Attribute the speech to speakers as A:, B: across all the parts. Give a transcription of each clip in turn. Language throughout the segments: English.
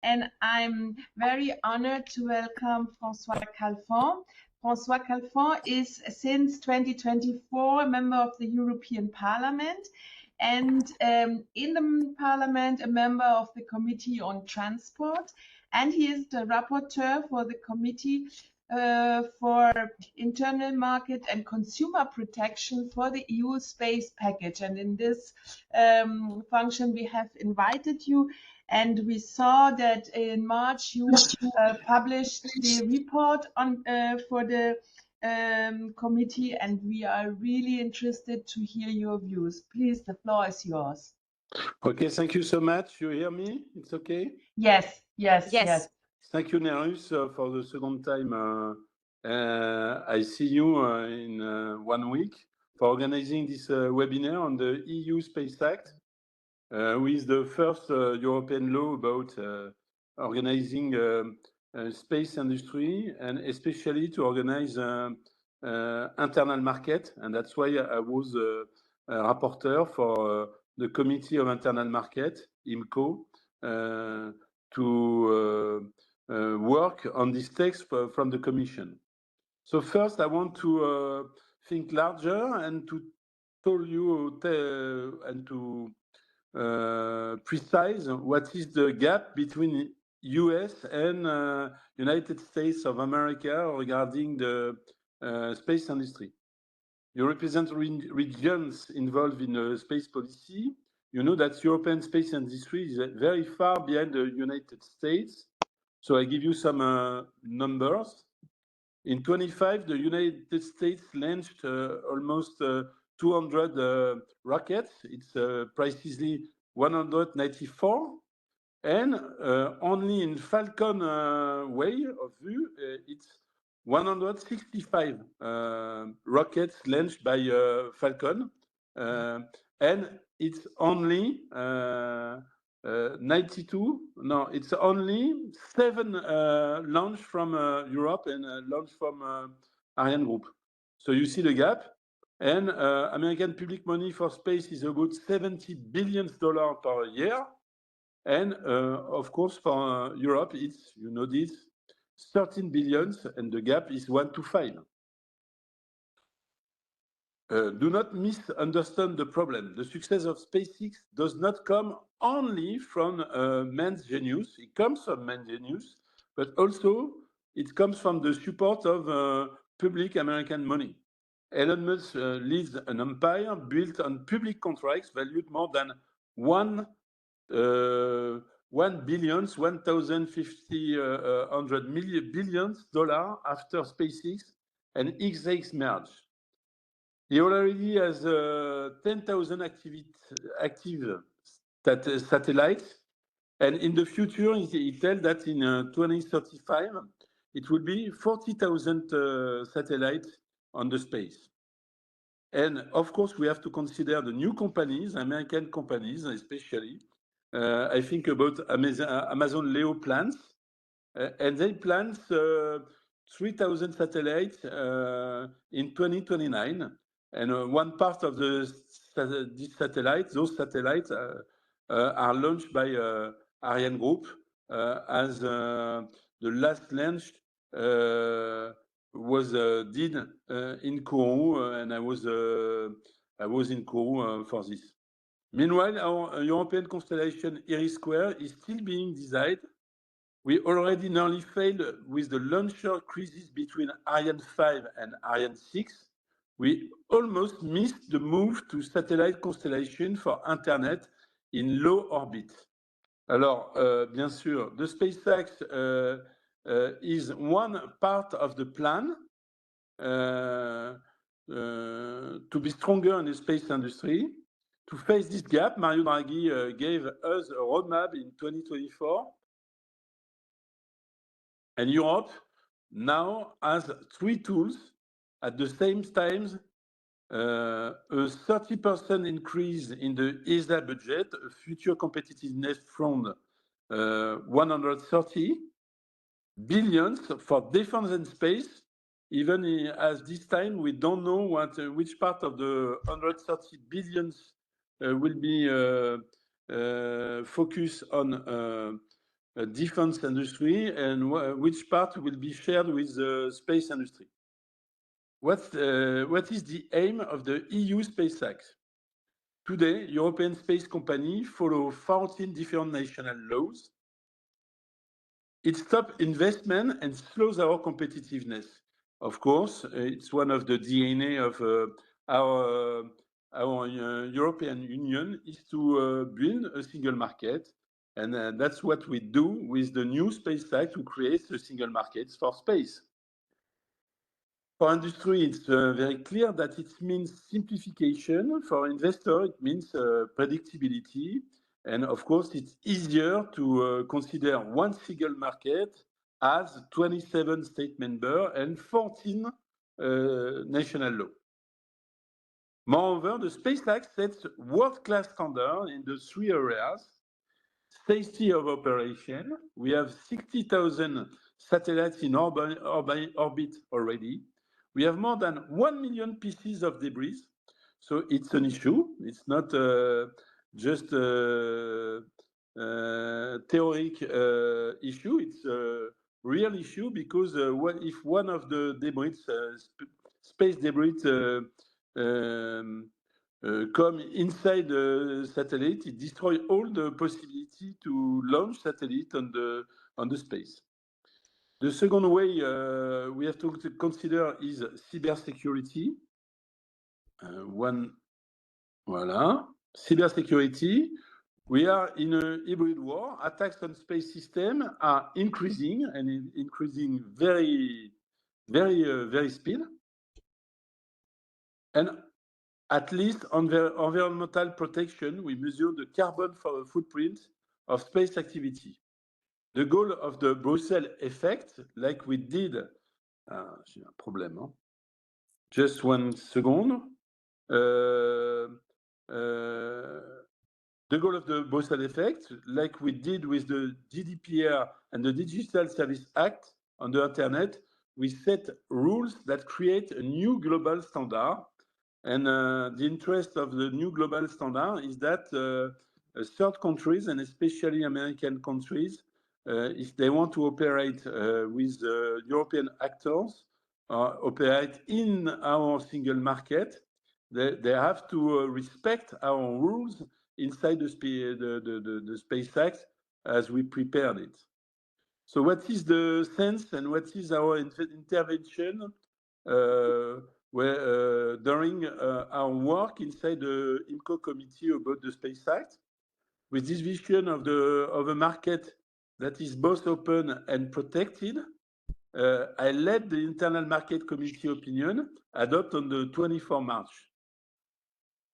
A: and I'm very honored to welcome François Kalfon. François Kalfon is since 2024 a member of the European Parliament, and in the Parliament a member of the Committee on Transport, and he is the rapporteur for the Committee for Internal Market and Consumer Protection for the EU Space Package. And in this function we have invited you, and we saw that in March you published the report on for the committee, and we are really interested to hear your views. Please, the floor is yours.
B: Okay, thank you so much. You hear me? It's okay?
A: Yes, yes, yes. Yes.
B: Thank you, NEREUS, for the second time. I see you in 1 week for organizing this webinar on the EU Space Act, with the first European law about organizing space industry, and especially to organize internal market. And that's why I was a rapporteur for the Committee of Internal Market, IMCO, to work on this text from the Commission. So first, I want to think larger and to tell you and to precise what is the gap between US and United States of America regarding the space industry. You represent regions involved in space policy. You know that European space industry is very far behind the United States. So I give you some numbers. In 25, the United States launched almost 200 rockets. It's precisely 194. And only in Falcon way of view, it's 165 rockets launched by Falcon. And it's only 92. No, it's only 7 launched from Europe and launched from Ariane Group. So you see the gap. And American public money for space is about $70 billion per year. And of course, for Europe, it's, you know this, 13 billion, and the gap is 1 to 5. Do not misunderstand the problem. The success of SpaceX does not come only from man's genius. It comes from man's genius, but also it comes from the support of public American money. Elon Musk leads an empire built on public contracts valued more than $1,050 billion after SpaceX and XAX merge. He already has 10,000 active satellites, and in the future, he tells that in 2035, it will be 40,000 satellites on the space. And of course, we have to consider the new companies, American companies especially. I think about Amazon Leo plans, and they plan 3,000 satellites in 2029. And one part of these satellites, those satellites are launched by Ariane Group, as the last launch was did in Kourou, and I was in Kourou for this. Meanwhile, our European constellation IRIS² is still being designed. We already nearly failed with the launcher crisis between Ariane 5 and Ariane 6. We almost missed the move to satellite constellation for Internet in low orbit. Alors, bien sûr, the SpaceX is one part of the plan to be stronger in the space industry. To face this gap, Mario Draghi gave us a roadmap in 2024. And Europe now has 3 tools at the same time: a 30% increase in the ESA budget, a future competitiveness fund, 130 billion for defense and space, even as this time we don't know which part of the 130 billions will be focused on defense industry and which part will be shared with the space industry. What is the aim of the EU Space Act? Today, European space companies follow 14 different national laws. It stops investment and slows our competitiveness. Of course, it's one of the DNA of our European Union is to build a single market. And that's what we do with the new Space Act to create a single market for space. For industry, it's very clear that it means simplification. For investor, it means predictability. And of course, it's easier to consider one single market as 27 state members and 14 national law. Moreover, the Space Act sets world-class standards in the 3 areas. Safety of operation. We have 60,000 satellites in orbit already. We have more than 1 million pieces of debris. So it's an issue. It's not just a theoretic issue. It's a real issue because what if one of the debris, space debris, come inside the satellite, it destroys all the possibility to launch satellite on the space. The second way we have to consider is cybersecurity. Cybersecurity. We are in a hybrid war. Attacks on space system are increasing and increasing very speed. And at least on the environmental protection, we measure the carbon footprint of space activity. The goal of the Brussels effect, like we did, j'ai un problème, hein? Just 1 second. The goal of the Brussels effect, like we did with the GDPR and the Digital Service Act on the internet, we set rules that create a new global standard. And the interest of the new global standard is that third countries, and especially American countries, if they want to operate with European actors, operate in our single market, they have to respect our rules inside the Space Act as we prepared it. So what is the sense and what is our intervention during our work inside the IMCO Committee about the Space Act? With this vision of a market that is both open and protected, I led the Internal Market Committee opinion adopted on the 24th March.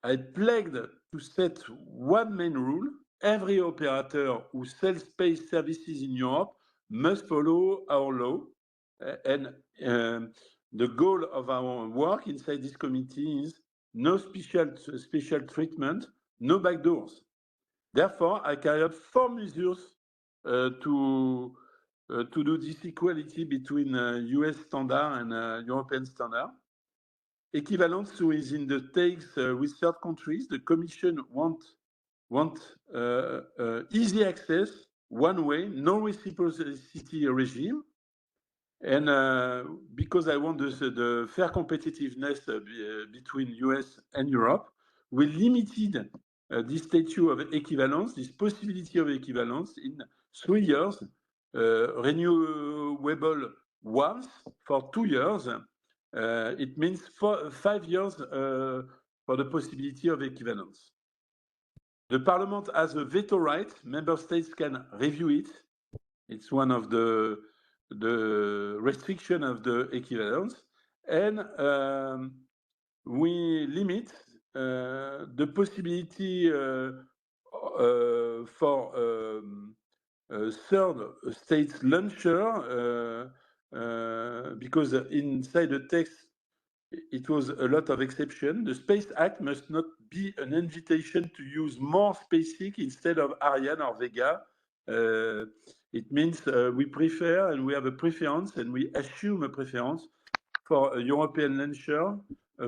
B: I pledged to set one main rule: every operator who sells space services in Europe must follow our law. And the goal of our work inside this committee is no special treatment, no backdoors. Therefore, I carry out 4 measures to do this equality between US standard and European standard. Equivalence within the takes with third countries. The Commission want easy access, one way, no reciprocity regime. And because I want the fair competitiveness between US and Europe, we limited this statute of equivalence, this possibility of equivalence in 3 years, renewable once for 2 years. It means 5 years for the possibility of equivalence. The Parliament has a veto right. Member states can review it. It's one of the restriction of the equivalence. And we limit the possibility for third states launcher because inside the text it was a lot of exception. The Space Act must not be an invitation to use more SpaceX instead of Ariane or Vega. It means we prefer and we have a preference and we assume a preference for a European launcher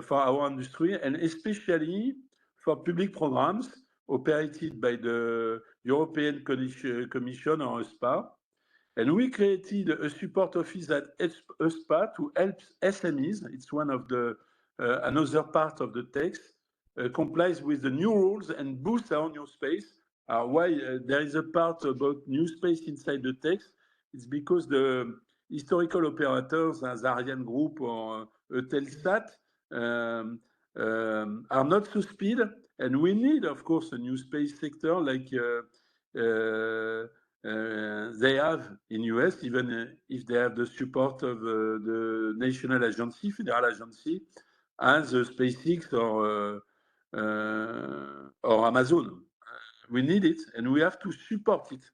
B: for our industry and especially for public programs operated by the European Commission or ESPA. And we created a support office at ESPA to help SMEs. It's one of the another part of the text, complies with the new rules and boost our new space. Why there is a part about new space inside the text? It's because the historical operators as Ariane Group or Telstat are not so speed, and we need, of course, a new space sector like they have in US, even if they have the support of the national agency, federal agency, as SpaceX or Amazon. We need it, and we have to support it.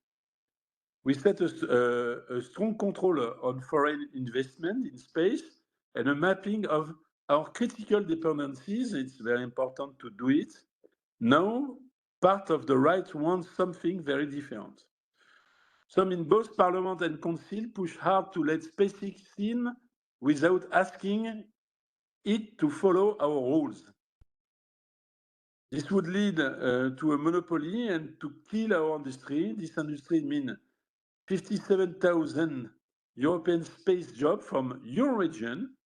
B: We set a strong control on foreign investment in space and a mapping of our critical dependencies. It's very important to do it. Now, part of the right wants something very different. Some in both Parliament and Council push hard to let SpaceX in without asking it to follow our rules. This would lead to a monopoly and to kill our industry. This industry means 57,000 European space jobs from your region.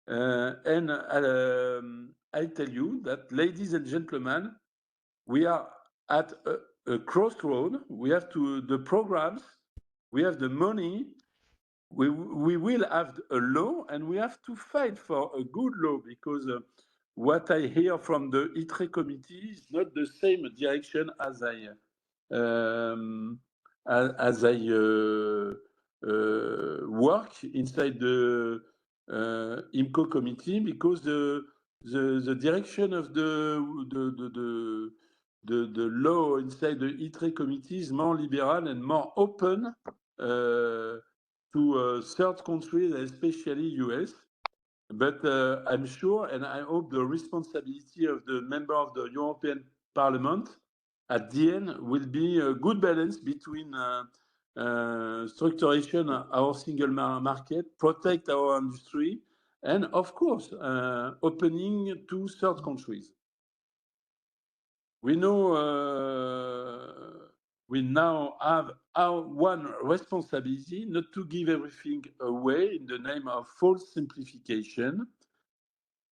B: And I tell you that, ladies and gentlemen, we are at a crossroad. We have the programs, we have the money, we will have a law, and we have to fight for a good law, because what I hear from the ITRE committee is not the same direction as I work inside the IMCO committee, because the direction of the law inside the ITRE committee is more liberal and more open to third countries, especially US. But I'm sure, and I hope, the responsibility of the member of the European Parliament at the end will be a good balance between structuration our single market, protect our industry, and of course, opening to third countries. We know we now have our one responsibility, not to give everything away in the name of false simplification.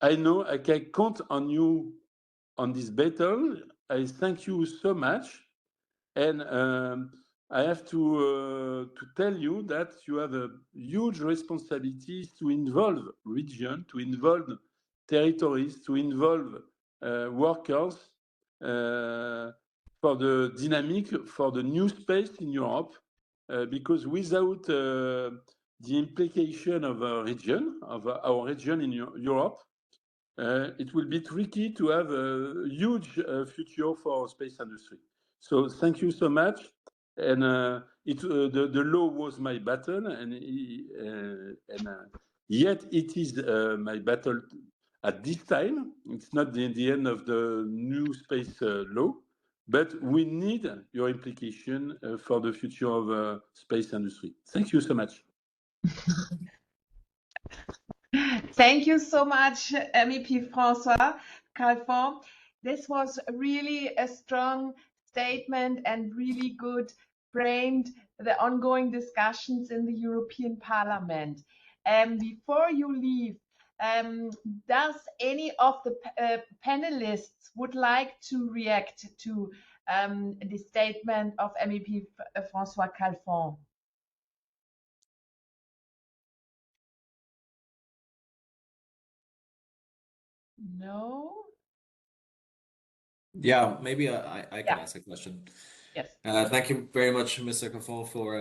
B: I know I can count on you on this battle. I thank you so much. And I have to tell you that you have a huge responsibility to involve region, to involve territories, to involve workers for the dynamic, for the new space in Europe, because without the implication of a region, of our region in Europe, it will be tricky to have a huge future for our space industry. So thank you so much. And the law was my battle, and yet it is my battle at this time. It's not the end of the new space law, but we need your implication for the future of space industry. Thank you so much.
A: Thank you so much, MEP François Kalfon. This was really a strong statement and really good framed the ongoing discussions in the European Parliament. Before you leave, does any of the panelists would like to react to the statement of MEP François Kalfon? No?
C: Yeah, maybe I can ask a question.
A: Yes.
C: Thank you very much, Mr. Kalfon, for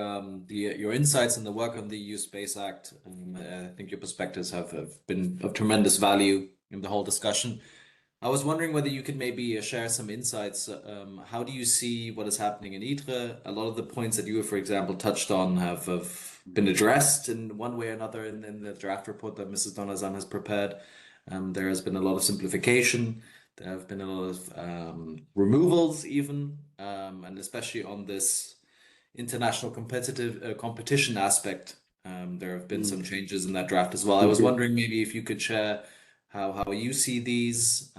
C: your insights and the work on the EU Space Act. I think your perspectives have been of tremendous value in the whole discussion. I was wondering whether you could maybe share some insights. How do you see what is happening in ITRE? A lot of the points that you, for example, touched on have been addressed in one way or another in the draft report that Mrs. Donazan has prepared. There has been a lot of simplification. There have been a lot of removals even, and especially on this international competition aspect, there have been some changes in that draft as well. I was wondering maybe if you could share how you see these,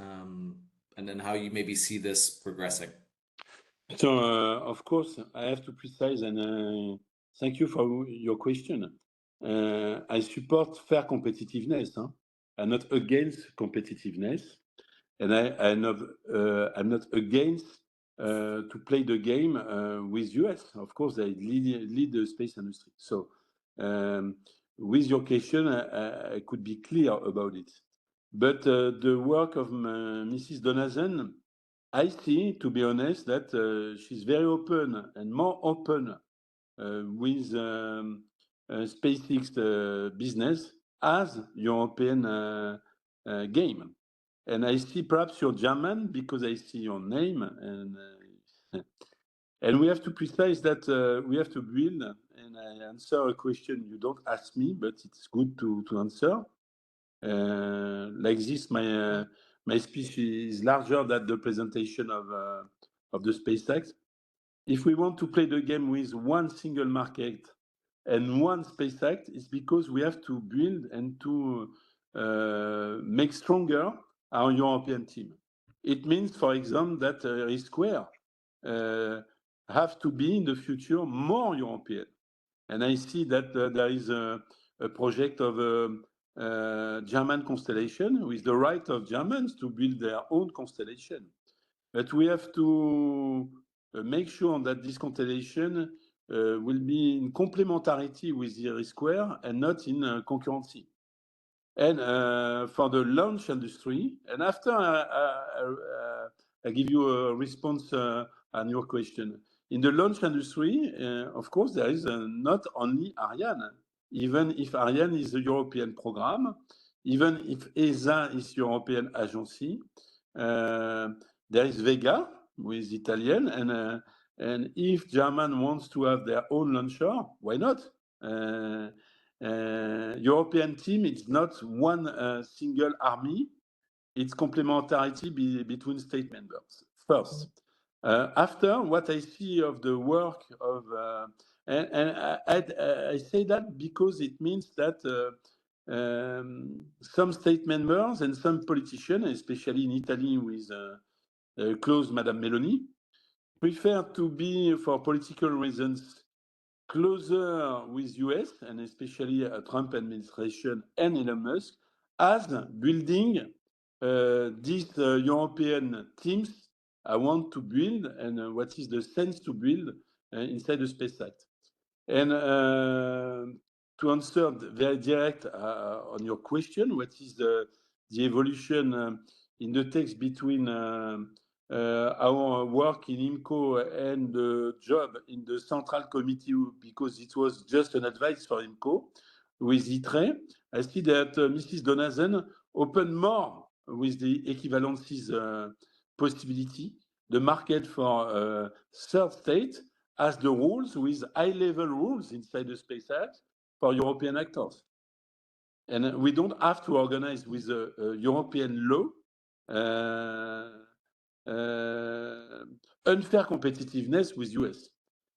C: then how you maybe see this progressing?
B: So, of course, I have to precise, and thank you for your question. I support fair competitiveness. I'm not against competitiveness, and I'm not against to play the game with US. Of course, they lead the space industry. So, with your question, I could be clear about it. But the work of Mrs. Donazen, I see, to be honest, that she's very open and more open with SpaceX business as European game. And I see perhaps you're German because I see your name, and we have to precise that we have to build. And I answer a question you don't ask me, but it's good to answer. Like this, my speech is larger than the presentation of the SpaceX. If we want to play the game with one single market and one SpaceX, it's because we have to build and to make stronger our European team. It means, for example, that Square have to be in the future more European. And I see that there is a project of German constellation with the right of Germans to build their own constellation. But we have to make sure that this constellation will be in complementarity with the Square and not in concurrency. And for the launch industry, and after I give you a response on your question. In the launch industry, of course, there is not only Ariane. Even if Ariane is a European program, even if ESA is European agency, there is Vega with Italian, and if German wants to have their own launcher, why not? European team, it's not one single army. It's complementarity between state members. First, after what I see of the work of, and I say that because it means that some state members and some politicians, especially in Italy with close Madame Meloni, prefer to be, for political reasons, closer with US and especially Trump administration and Elon Musk as building these European teams I want to build and what is the sense to build inside the Space Act. And to answer very direct on your question, what is the evolution in the text between our work in IMCO and the job in the Central Committee, because it was just an advice for IMCO with ITRE. I see that Mrs. Donazen opened more with the equivalencies possibility, the market for third state as the rules with high-level rules inside the Space Act for European actors. And we don't have to organize with a European law unfair competitiveness with US.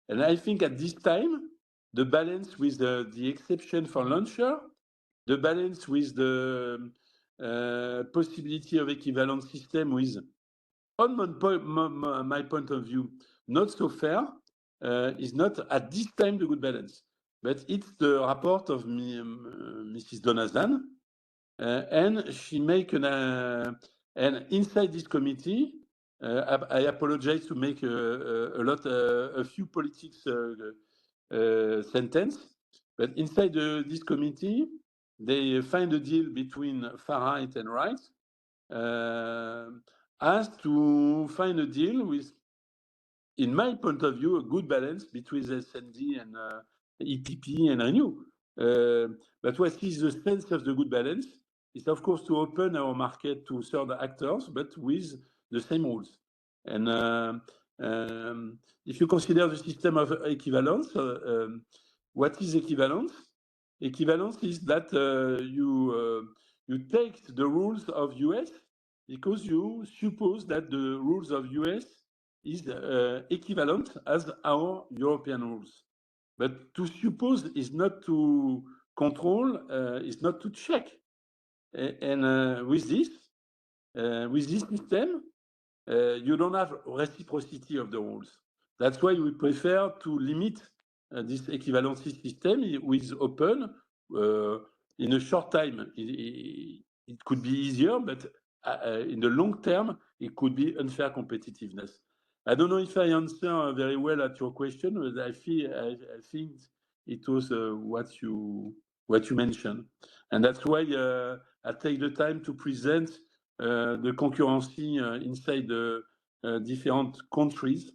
B: And I think at this time, the balance with the exception for launcher, the balance with the possibility of equivalent system with, on my point of view, not so fair, is not at this time the good balance. But it's the report of Mrs. Donazan, and she make and inside this committee, I apologize to make a few politics sentence, but inside this committee, they find a deal between far right and right, as to find a deal with, in my point of view, a good balance between SND and EPP and Renew. But what is the sense of the good balance? It's of course to open our market to third actors, but with the same rules. And if you consider the system of equivalence, what is equivalence? Equivalence is that you take the rules of US because you suppose that the rules of US is equivalent as our European rules. But to suppose is not to control, is not to check. And with this system, you don't have reciprocity of the rules. That's why we prefer to limit this equivalency system with open. In a short time, it could be easier, but in the long term, it could be unfair competitiveness. I don't know if I answer very well at your question, but I think it was what you mentioned, and that's why I take the time to present the concurrency inside the different countries.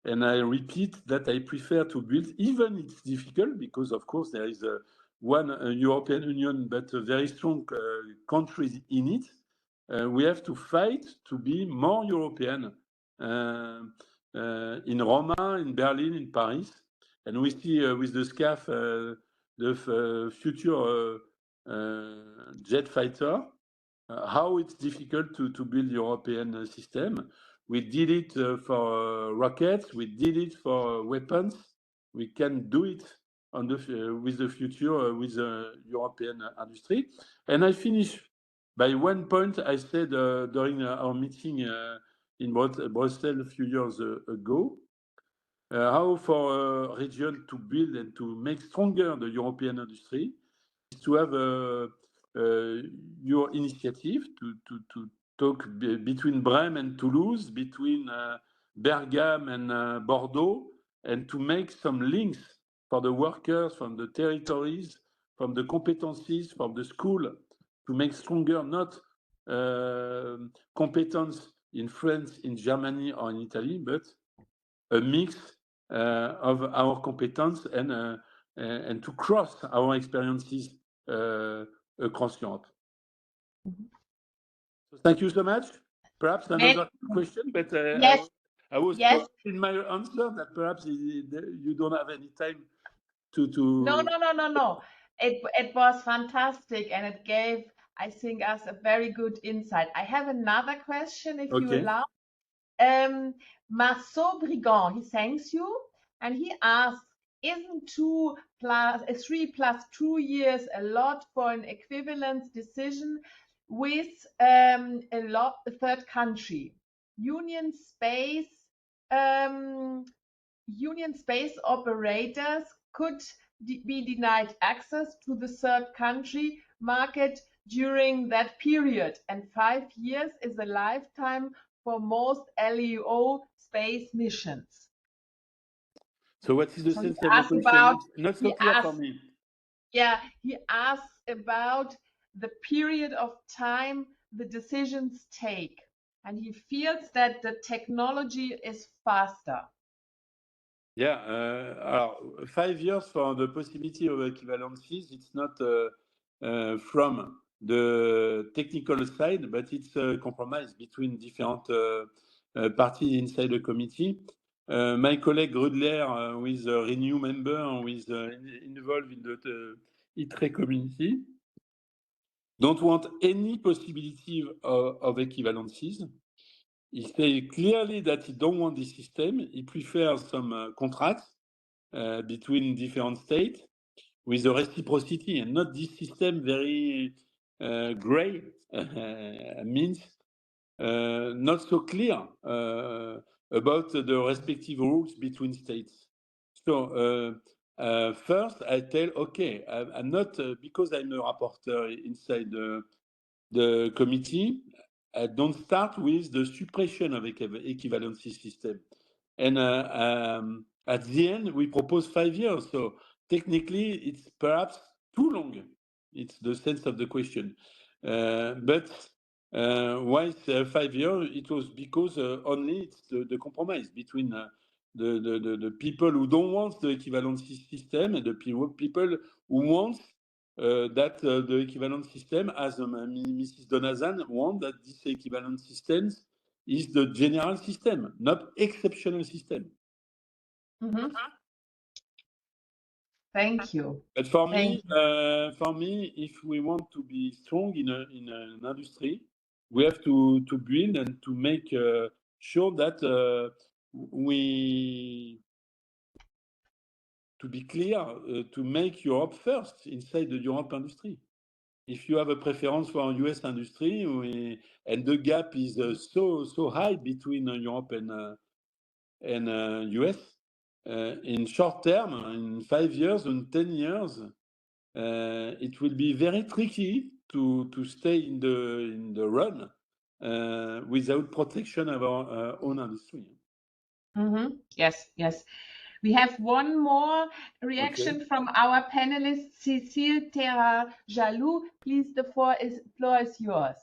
B: And I repeat that I prefer to build, even it's difficult, because of course there is one European Union, but very strong countries in it. We have to fight to be more European in Roma, in Berlin, in Paris. And we see with the SCAF, the future jet fighter, how it's difficult to build European system. We did it for rockets. We did it for weapons. We can do it with the future with the European industry. And I finish by one point I said during our meeting in Brussels a few years ago. How for a region to build and to make stronger the European industry is to have your initiative to talk between Bremen and Toulouse, between Bergame and Bordeaux, and to make some links for the workers from the territories, from the competencies, from the school, to make stronger, not competence in France, in Germany, or in Italy, but a mix of our competence and to cross our experiences across Europe.
A: Mm-hmm.
B: So thank you so much. Perhaps another question, but
A: yes.
B: I was
A: yes.
B: in my answer that perhaps you don't have any time to.
A: No. It was fantastic, and it gave, I think, us a very good insight. I have another question, if you allow. Marceau Brigand, he thanks you, and he asks, isn't 3 plus 2 years a lot for an equivalence decision with a third country? Union space operators could be denied access to the third country market during that period, and 5 years is a lifetime for most LEO space missions.
B: So what is the sense of the question? Not so clear for me.
A: Yeah, he asks about the period of time the decisions take, and he feels that the technology is faster.
B: Yeah, 5 years for the possibility of equivalencies. It's not from the technical side, but it's a compromise between different parties inside the committee. My colleague Grudler, who is a Renew member, who is involved in the ITRE community, don't want any possibility of equivalencies. He says clearly that he don't want this system. He prefers some contracts between different states with a reciprocity, and not this system very gray means not so clear about the respective rules between states. So first I tell, okay, I'm not, because I'm a rapporteur inside the committee, I don't start with the suppression of equivalency system. And at the end, we propose 5 years. So technically, it's perhaps too long. It's the sense of the question. But why 5 years? It was because only it's the compromise between the people who don't want the equivalency system and the people who want that the equivalent system, as Mrs. Donazan want, that this equivalent system is the general system, not exceptional system.
A: Mm-hmm. Thank you.
B: But for me, if we want to be strong in an industry, we have to build and to make sure that to be clear, to make Europe first inside the Europe industry. if you have a preference for US industry, and the gap is so high between Europe and US, in short term, in 5 years and 10 years, it will be very tricky to stay in the run without protection of our own industry.
A: Mm-hmm. Yes, yes. We have one more reaction from our panelist, Cécile Terra-Jaloux. Please, the floor is yours.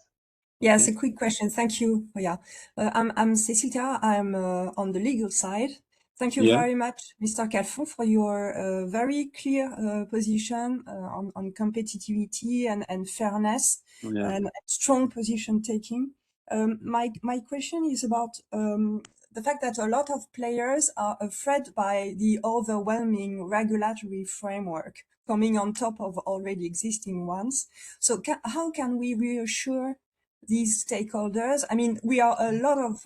D: Yes, a quick question. Thank you. Yeah, I'm Cécile Terra. I'm on the legal side. Thank you very much, Mr. Kalfon, for your very clear position on competitivity and fairness and strong position taking. My question is about the fact that a lot of players are afraid by the overwhelming regulatory framework coming on top of already existing ones. So how can we reassure these stakeholders? I mean, we are a lot of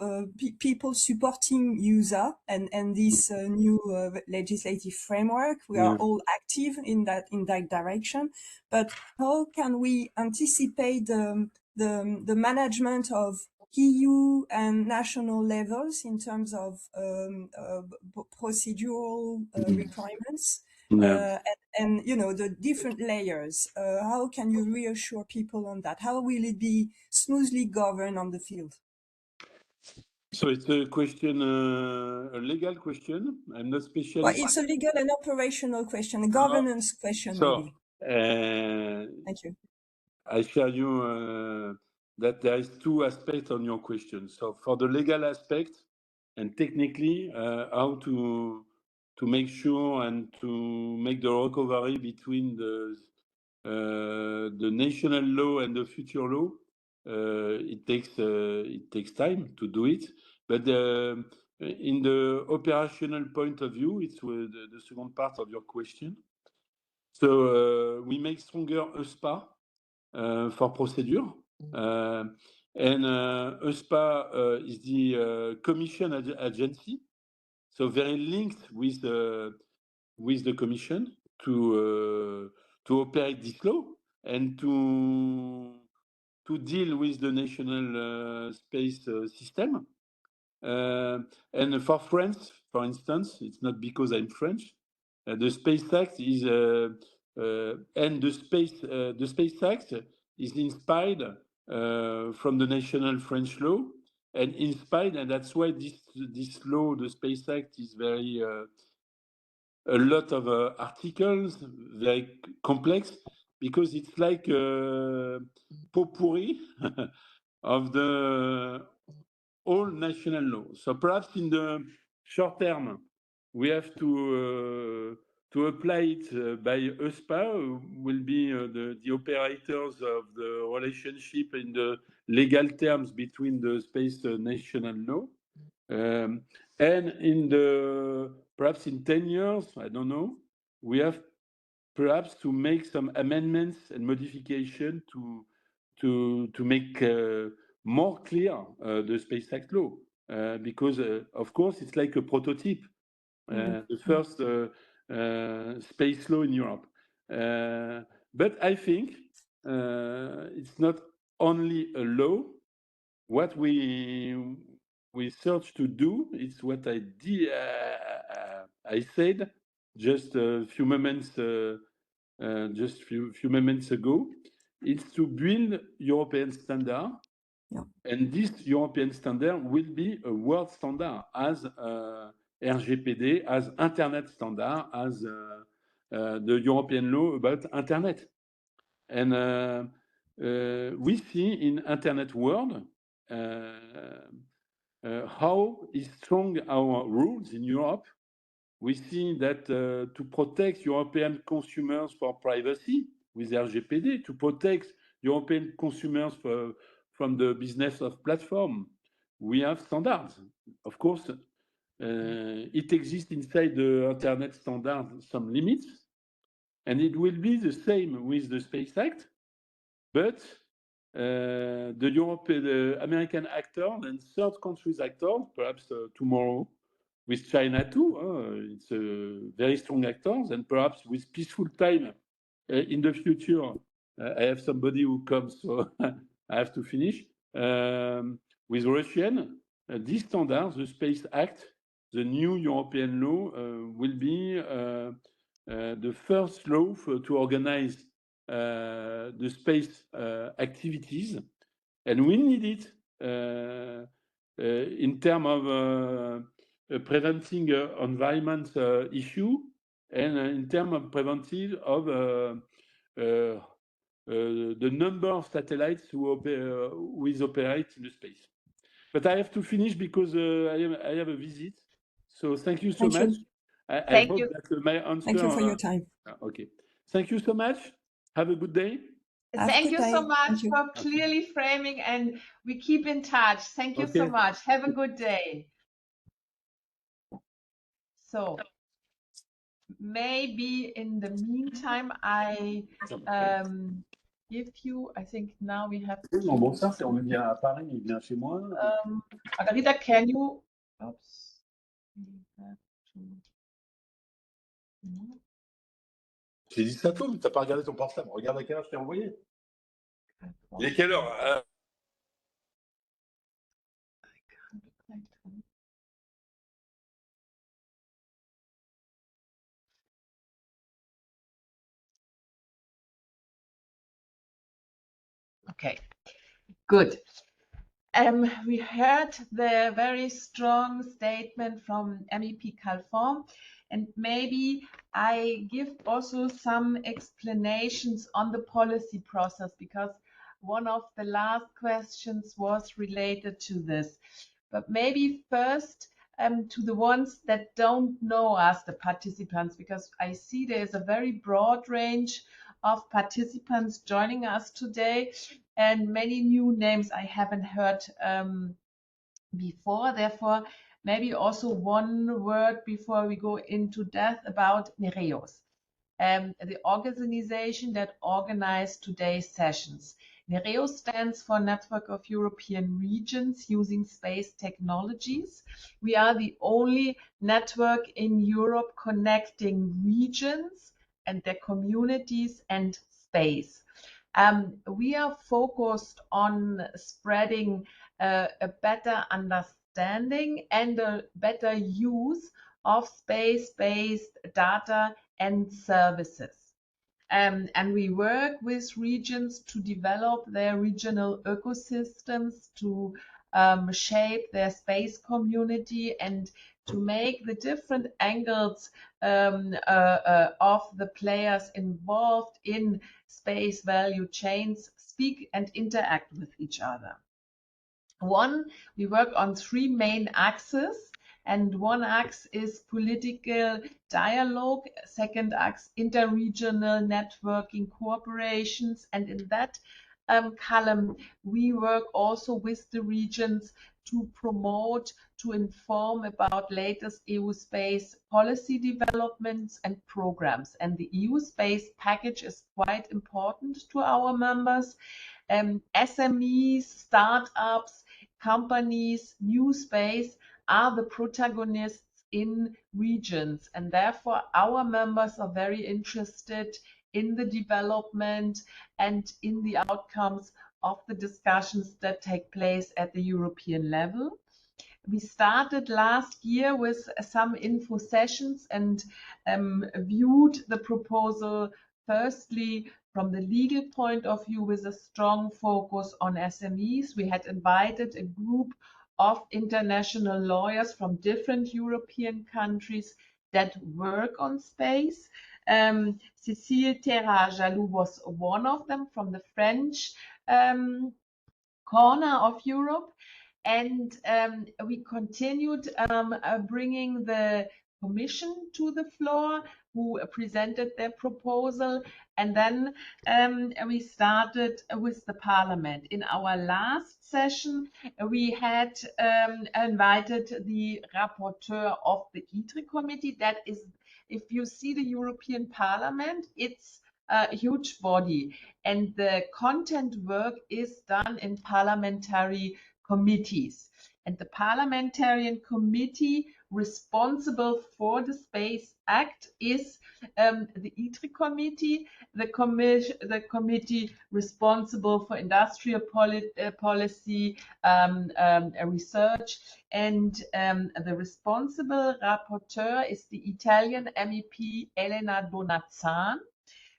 D: people supporting USA and this new legislative framework. We are all active in that direction. But how can we anticipate the management of EU and national levels in terms of procedural requirements? And you know, the different layers, how can you reassure people on that? How will it be smoothly governed on the field?
B: So it's a question, a legal question. I'm not specialist.
D: Well, it's a legal and operational question, a governance question, maybe. Thank you.
B: I share you that there is two aspects on your question. So for the legal aspect and technically, how to make sure and to make the recovery between the national law and the future law, it takes time to do it. But in the operational point of view, it's the second part of your question. So we make stronger ESPA for procedure. And ESPA is the Commission agency, so very linked with the Commission to operate this law and to deal with the national space system. And for France, for instance, it's not because I'm French. The Space Act is and the Space Act is inspired from the national French law and inspired, and that's why this law, the Space Act, is very a lot of articles, very complex, because it's like potpourri of the all national law. So perhaps in the short term, we have to apply it by ESPA, who will be the operators of the relationship in the legal terms between the space national law. And in perhaps in 10 years, I don't know, we have perhaps to make some amendments and modification to make more clear the Space Act law, because of course it's like a prototype, the first space law in Europe. But I think it's not only a law. What we search to do is what I did. I said just a few moments, few moments ago. It's to build European standard, and this European standard will be a world standard as RGPD, as Internet standard, as the European law about Internet. And we see in Internet world how is strong our rules in Europe. We see that to protect European consumers for privacy with RGPD, to protect European consumers from the business of platform, we have standards. Of course, it exists inside the Internet standard some limits, and it will be the same with the Space Act, but the American actors and third countries actors, perhaps tomorrow, with China too, it's very strong actors, and perhaps with peaceful time in the future I have somebody who comes, so I have to finish. With Russian, this standard, the Space Act, the new European law, will be the first law to organize the space activities, and we need it in terms of preventing environment issue, and in terms of preventive of the number of satellites who operate in the space. But I have to finish because I have a visit. So thank you so much. I hope that my answer.
D: Thank you for your time.
B: Okay. Thank you so much. Have a good day.
A: Thank you so much for clearly framing, and we keep in touch. Thank you so much. Have a good day. So maybe in the meantime, I give you, I think now we have to,
B: bon, ça, on vient à Paris, il vient chez moi.
A: Margarita, can you, oops,
B: J'ai dit ça tôt, mais tu n'as pas regardé ton portable. Regarde à quelle heure je t'ai envoyé. Il est quelle heure?
A: Okay, good. We heard the very strong statement from MEP Kalfon, and maybe I give also some explanations on the policy process, because one of the last questions was related to this. But maybe first to the ones that don't know us, the participants, because I see there is a very broad range of participants joining us today, and many new names I haven't heard before. Therefore, maybe also one word before we go into depth about NEREUS, the organization that organized today's sessions. NEREUS stands for Network of European Regions Using Space Technologies. We are the only network in Europe connecting regions and their communities and space. We are focused on spreading a better understanding and a better use of space-based data and services. And we work with regions to develop their regional ecosystems, to shape their space community, and to make the different angles of the players involved in space value chains speak and interact with each other. We work on three main axes, and one axe is political dialogue, second axe interregional networking cooperations, and in that column we work also with the regions to promote, to inform about latest EU space policy developments and programs. And the EU space package is quite important to our members. SMEs, startups, companies, new space are the protagonists in regions, and therefore our members are very interested in the development and in the outcomes of the discussions that take place at the European level. We started last year with some info sessions and viewed the proposal firstly from the legal point of view with a strong focus on SMEs. We had invited a group of international lawyers from different European countries that work on space. Cécile Terra-Jaloux was one of them from the French corner of Europe. And we continued bringing the Commission to the floor, who presented their proposal, and then we started with the Parliament. In our last session, we had invited the rapporteur of the ITRE committee. That is, if you see the European Parliament, it's a huge body, and the content work is done in parliamentary committees. And the parliamentarian committee responsible for the Space Act is the ITRE Committee, the committee responsible for industrial policy, research, and the responsible rapporteur is the Italian MEP Elena Donazzan.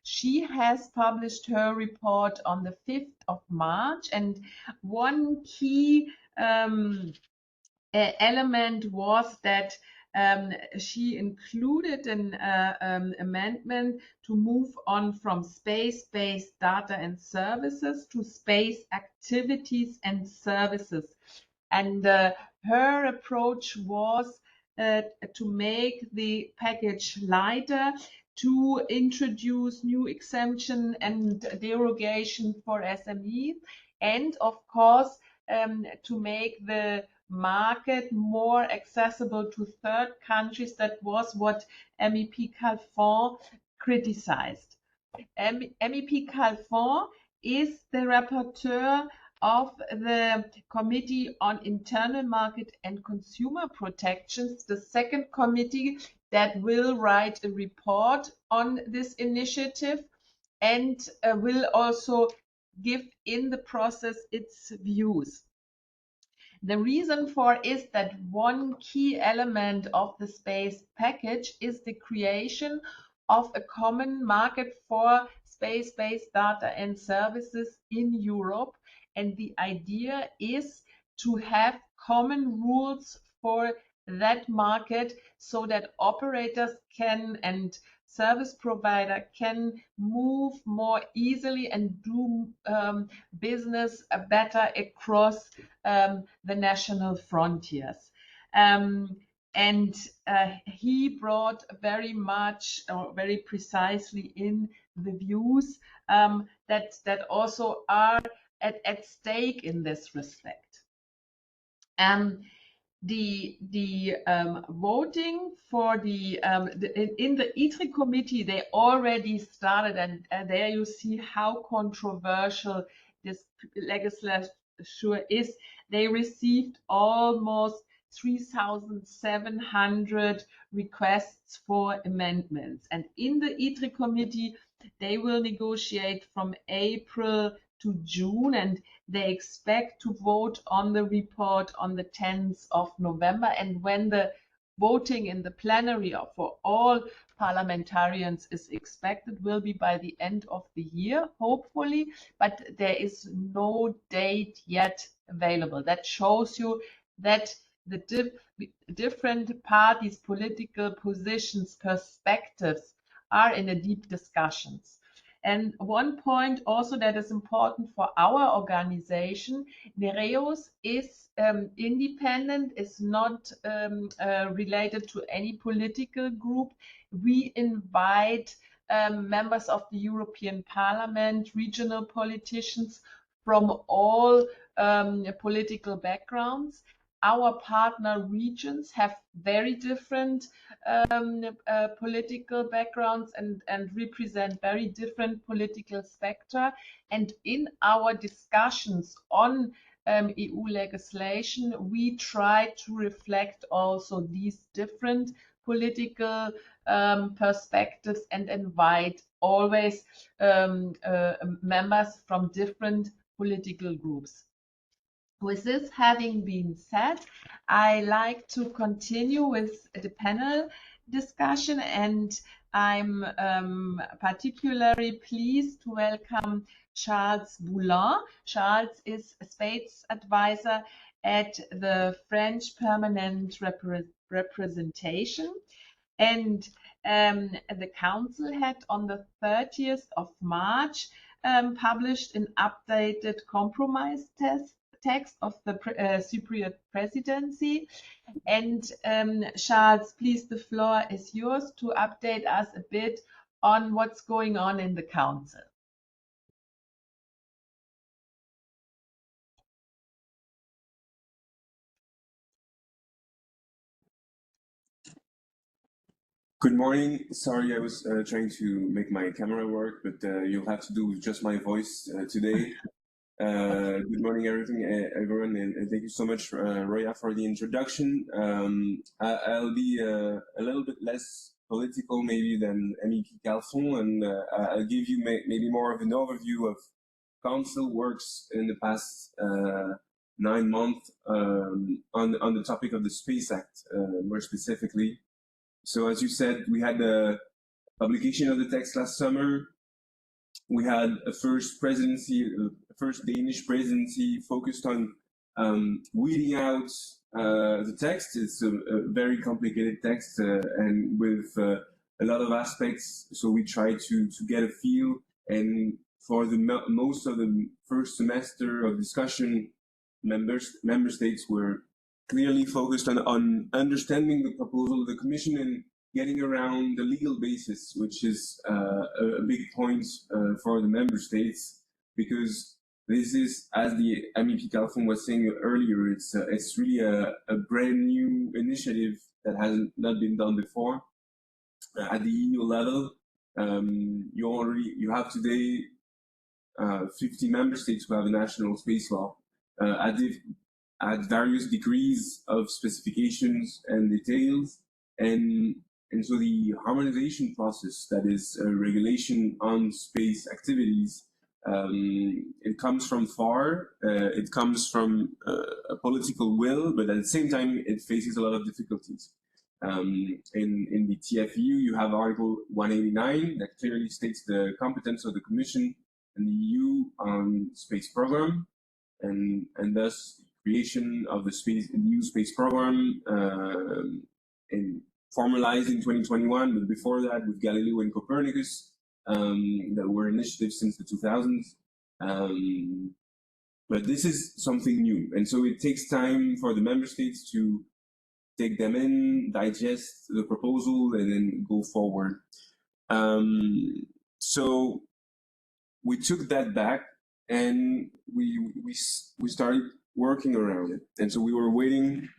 A: She has published her report on the 5th of March, and one key element was that she included an amendment to move on from space-based data and services to space activities and services. And her approach was to make the package lighter, to introduce new exemption and derogation for SMEs, and of course to make the market more accessible to third countries. That was what MEP Kalfon criticized. MEP Kalfon is the rapporteur of the Committee on Internal Market and Consumer Protections, the second committee that will write a report on this initiative and will also give in the process its views. The reason for is that one key element of the space package is the creation of a common market for space-based data and services in Europe. And the idea is to have common rules for that market so that operators can and service provider can move more easily and do business better across the national frontiers. And he brought very much or very precisely in the views that also are at stake in this respect. The voting for in the ITRE committee, they already started, and there you see how controversial this legislation is. They received almost 3,700 requests for amendments, and in the ITRE committee they will negotiate from April to June, and they expect to vote on the report on the 10th of November. And when the voting in the plenary for all parliamentarians is expected, will be by the end of the year, hopefully, but there is no date yet available. That shows you that the different parties' political positions, perspectives are in a deep discussions. And one point also that is important for our organization, NEREUS is independent, is not related to any political group. We invite members of the European Parliament, regional politicians from all political backgrounds. Our partner regions have very different political backgrounds and represent very different political spectra. And in our discussions on EU legislation, we try to reflect also these different political perspectives and invite always members from different political groups. With this having been said, I like to continue with the panel discussion, and I'm particularly pleased to welcome Charles Boulin. Charles is a space advisor at the French Permanent Representation, and the Council had on the 30th of March published an updated compromise text of the Cypriot presidency. And Charles, please, the floor is yours to update us a bit on what's going on in the Council.
E: Good morning. Sorry, I was trying to make my camera work, but you'll have to do with just my voice today. Good morning, everyone, and thank you so much, Roya, for the introduction. I'll be a little bit less political maybe than MEP Kalfon, and I'll give you maybe more of an overview of Council works in the past 9 months on the topic of the Space Act, more specifically. So as you said, we had the publication of the text last summer. We had a first Danish presidency focused on weeding out the text. It's a very complicated text and with a lot of aspects. So we try to get a feel, and for the most of the first semester of discussion, member states were clearly focused on understanding the proposal of the Commission and getting around the legal basis, which is a big point for the member states, because this is, as the MEP Kalfon was saying earlier, it's really a brand new initiative that has not been done before at the EU level. You have today 50 member states who have a national space law at various degrees of specifications and details, and so the harmonization process, that is a regulation on space activities, it comes from far, it comes from a political will, but at the same time, it faces a lot of difficulties. In the TFEU, you have Article 189 that clearly states the competence of the Commission and the EU on space program, and thus creation of the EU space program formalized in 2021, but before that with Galileo and Copernicus, that were initiatives since the 2000s. But this is something new, and so it takes time for the member states to take them in, digest the proposal, and then go forward. So we took that back, and we started working around it. And so we were waiting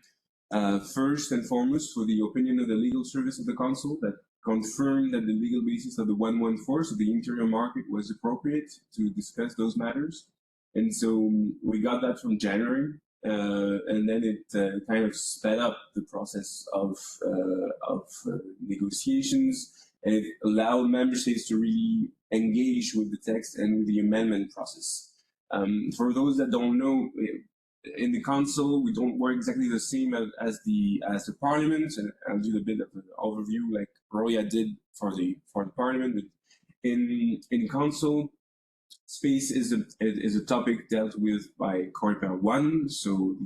E: first and foremost for the opinion of the legal service of the Council that confirmed that the legal basis of the 114, so the interior market, was appropriate to discuss those matters. And so we got that from January, and then it kind of sped up the process of negotiations, and it allowed member states to really engage with the text and with the amendment process. For those that don't know, in the Council, we don't work exactly the same as the Parliament, and I'll do a bit of an overview like Roya did for the Parliament. But in Council, space is a topic dealt with by Coreper 1, so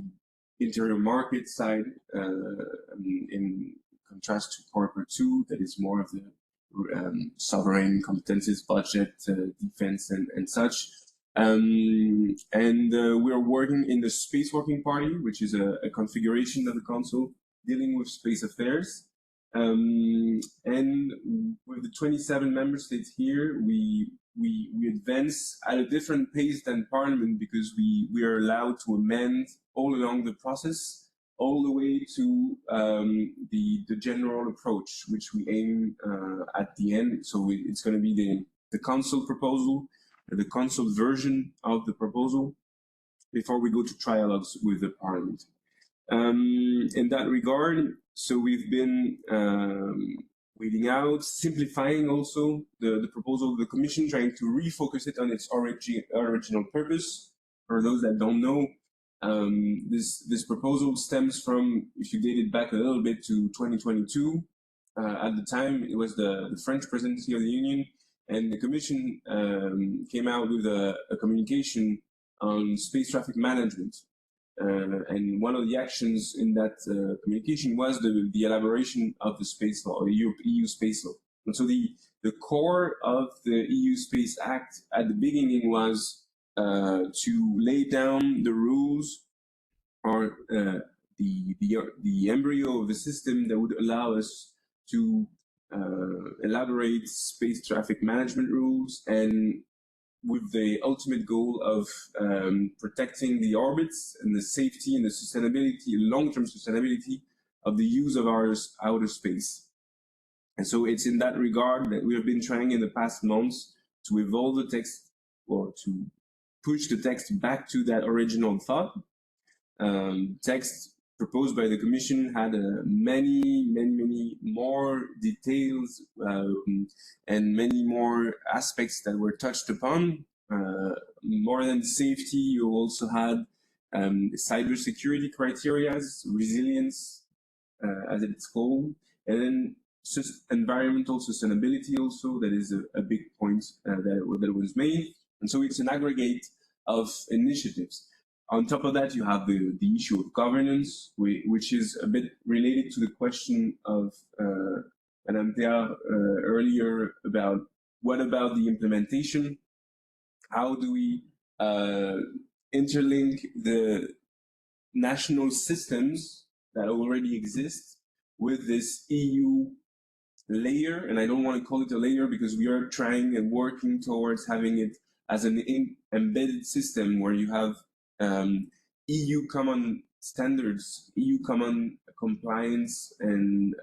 E: the interior market side, in contrast to Coreper 2, that is more of the sovereign competences, budget, defense, and such. We're working in the Space Working Party, which is a configuration of the Council dealing with space affairs. And with the 27 member states here, we advance at a different pace than Parliament, because we are allowed to amend all along the process, all the way to the general approach, which we aim at the end. So it's going to be the Council proposal, the Council version of the proposal, before we go to trialogues with the Parliament. In that regard, so we've been weeding out, simplifying also the proposal of the Commission, trying to refocus it on its original purpose. For those that don't know, this proposal stems from, if you date it back a little bit, to 2022. At the time, it was the French presidency of the Union, and the Commission came out with a communication on space traffic management. And one of the actions in that communication was the elaboration of the space law, the EU space law. And so the core of the EU Space Act at the beginning was to lay down the rules, or the embryo of the system that would allow us to elaborate space traffic management rules, and with the ultimate goal of protecting the orbits and the safety and the sustainability, long-term sustainability of the use of our outer space. And so it's in that regard that we have been trying in the past months to evolve the text, or to push the text back to that original thought. Text proposed by the Commission had many more details and many more aspects that were touched upon. More than safety, you also had cybersecurity criteria, resilience, as it's called, and then environmental sustainability also, that is a big point that was made. And so it's an aggregate of initiatives. On top of that, you have the issue of governance, which is a bit related to the question of Madame Thea earlier about what about the implementation? How do we interlink the national systems that already exist with this EU layer? And I don't want to call it a layer because we are trying and working towards having it as an embedded system where you have EU common standards, EU common compliance and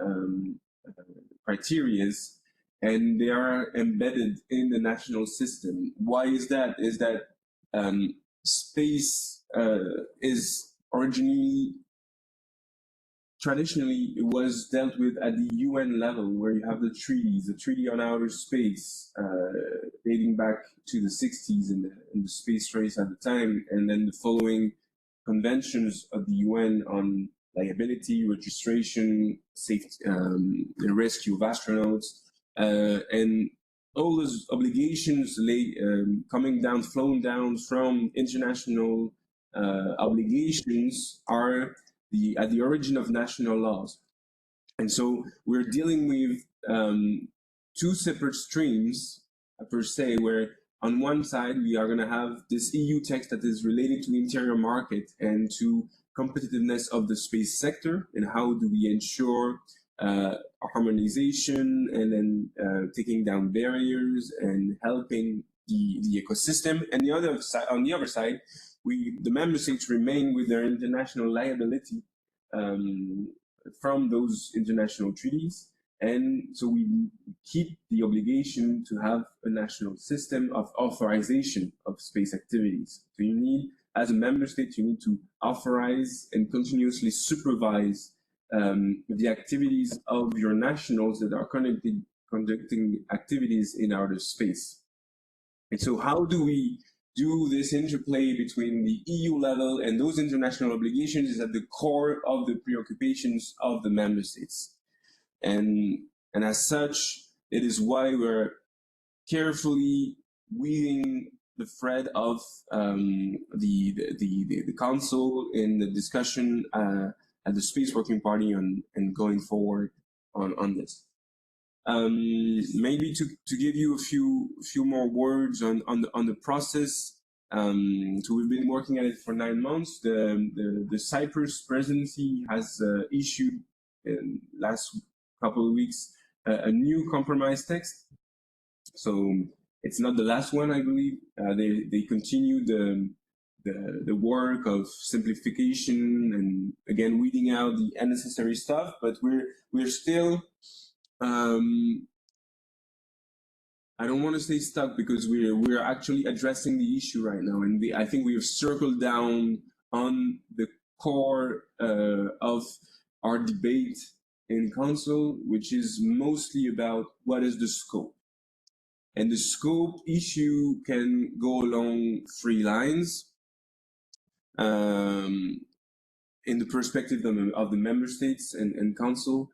E: criterias, and they are embedded in the national system. Why is that? Is that space is traditionally, it was dealt with at the UN level, where you have the treaties, the Treaty on Outer Space, dating back to the 60s in the space race at the time, and then the following conventions of the UN on liability, registration, safety, the rescue of astronauts, and all those obligations flowing down from international obligations are at the origin of national laws. And so we're dealing with two separate streams per se, where on one side we are going to have this EU text that is related to the interior market and to competitiveness of the space sector, and how do we ensure harmonization and then taking down barriers and helping the ecosystem. And on the other side, the member states remain with their international liability from those international treaties. And so we keep the obligation to have a national system of authorization of space activities. So you need, as a member state, you need to authorize and continuously supervise the activities of your nationals that are conducting activities in outer space. And so how do we do this interplay between the EU level and those international obligations is at the core of the preoccupations of the member states. And as such, it is why we're carefully weaving the thread of the Council in the discussion at the Space Working Party and going forward on this. Maybe to give you a few more words on the process. So we've been working at it for 9 months. The Cyprus presidency has issued in last couple of weeks a new compromise text. So it's not the last one, I believe. They continue the work of simplification and again weeding out the unnecessary stuff, but we're still I don't want to say stuck because we're actually addressing the issue right now, and I think we have circled down on the core of our debate in Council, which is mostly about what is the scope. And the scope issue can go along 3 lines. In the perspective of the member states and Council.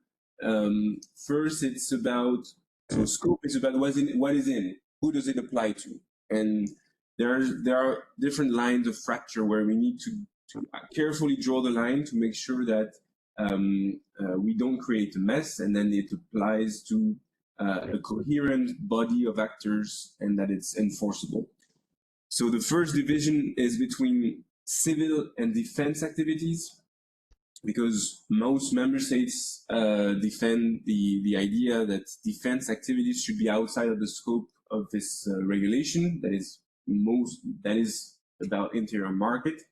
E: First, it's about, so scope is about what is in, who does it apply to? And there are different lines of fracture where we need to carefully draw the line to make sure that we don't create a mess, and then it applies to a coherent body of actors and that it's enforceable. So the first division is between civil and defense activities, because most member states defend the idea that defense activities should be outside of the scope of this regulation that is about interior market.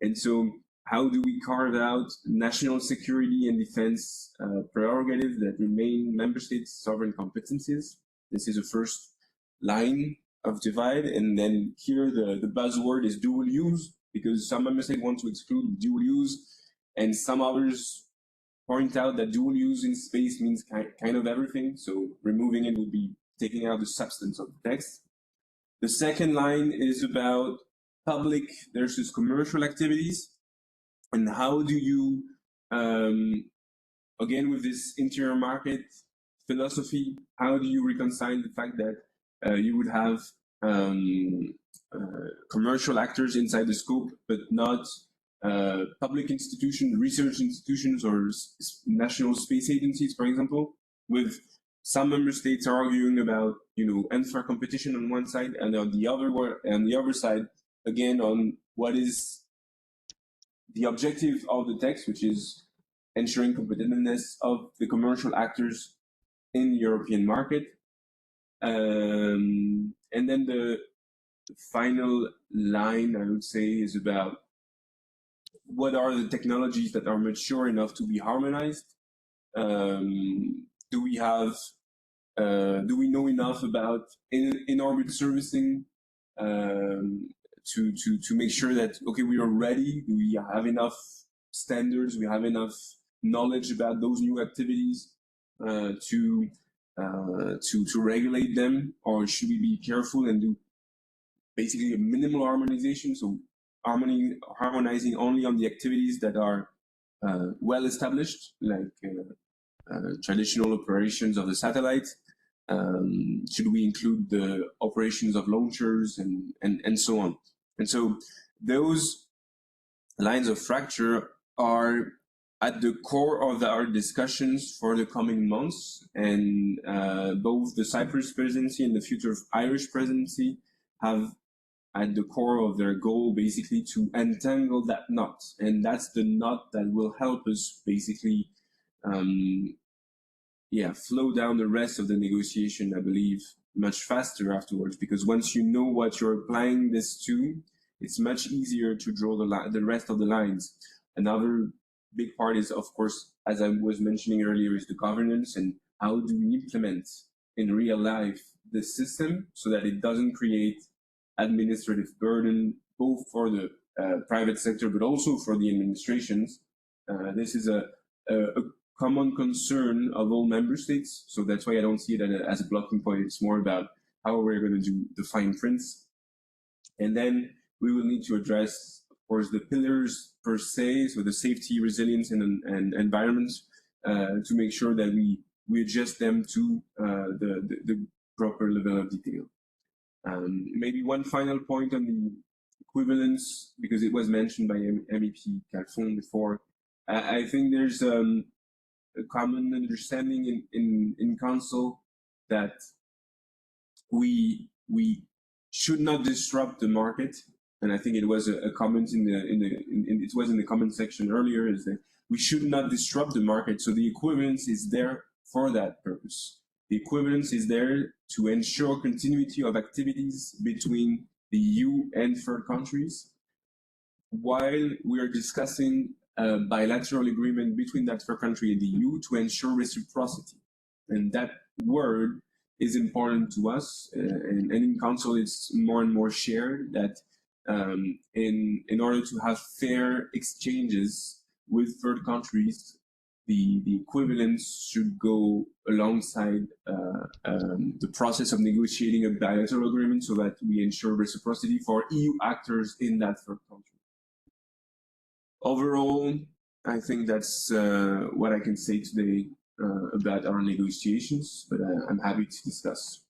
E: And so how do we carve out national security and defense prerogatives that remain member states' sovereign competencies? This is the first line divide. And then here the buzzword is dual use, because some member states want to exclude dual use, and some others point out that dual use in space means kind of everything. So removing it would be taking out the substance of the text. The second line is about public versus commercial activities, and how do you, again, with this interior market philosophy, how do you reconcile the fact that you would have commercial actors inside the scope, but not public institutions, research institutions, or national space agencies, for example, with some member states arguing about, unfair competition on one side, and on the other side, again, on what is the objective of the text, which is ensuring competitiveness of the commercial actors in the European market. And then the final line, I would say, is about what are the technologies that are mature enough to be harmonized? Do we know enough about in-orbit servicing to make sure that, okay, we are ready? Do we have enough standards? We have enough knowledge about those new activities to regulate them, or should we be careful and do basically a minimal harmonization? So harmonizing only on the activities that are well established, like traditional operations of the satellite. Should we include the operations of launchers and so on? And so those lines of fracture are at the core of our discussions for the coming months, and both the Cyprus presidency and the future Irish presidency have at the core of their goal basically to untangle that knot. And that's the knot that will help us basically flow down the rest of the negotiation, I believe, much faster afterwards, because once you know what you're applying this to, it's much easier to draw the rest of the lines. Another big part is, of course, as I was mentioning earlier, is the governance, and how do we implement in real life the system so that it doesn't create administrative burden, both for the private sector, but also for the administrations. This is a common concern of all member states, so that's why I don't see it as a blocking point. It's more about how we're going to do the fine prints. And then we will need to address, of course, the pillars per se, so the safety, resilience, and environment, to make sure that we adjust them to the proper level of detail. Maybe one final point on the equivalence, because it was mentioned by MEP Kalfon before. I think there's a common understanding in Council that we should not disrupt the market, and I think it was a comment it was in the comment section earlier, is that we should not disrupt the market. So the equivalence is there for that purpose. The equivalence is there to ensure continuity of activities between the EU and third countries, while we are discussing a bilateral agreement between that third country and the EU to ensure reciprocity. And that word is important to us, and in Council it's more and more shared that in order to have fair exchanges with third countries, the equivalence should go alongside the process of negotiating a bilateral agreement, so that we ensure reciprocity for EU actors in that third country. Overall, I think that's what I can say today about our negotiations, but I'm happy to discuss.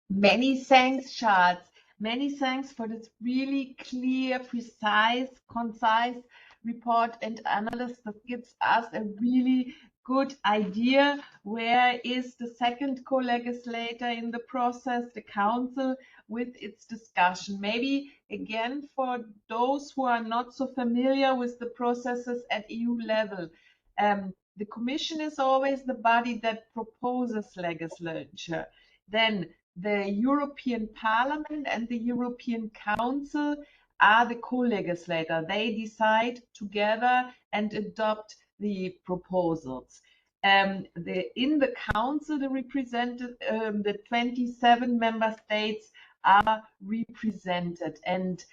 A: Many thanks, Charles. Many thanks for this really clear, precise, concise report and analysis that gives us a really good idea where is the second co-legislator in the process, the Council, with its discussion. Maybe again, for those who are not so familiar with the processes at EU level, the Commission is always the body that proposes legislature. Then the European Parliament and the European Council are the co-legislator. They decide together and adopt the proposals. in the council, the 27 member states are represented, and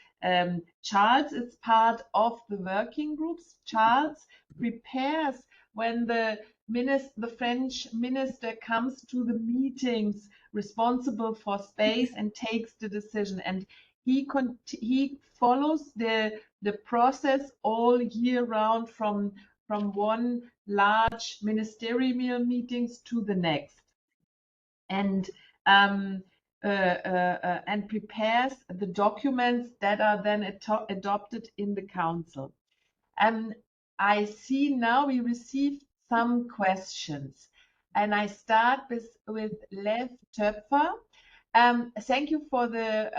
A: Charles is part of the working groups. Charles prepares when the French minister comes to the meetings responsible for space and takes the decision, and he follows the process all year round from one large ministerial meetings to the next, and prepares the documents that are then adopted in the council. I see now we received some questions, and I start with Lev Töpfer. Thank you for the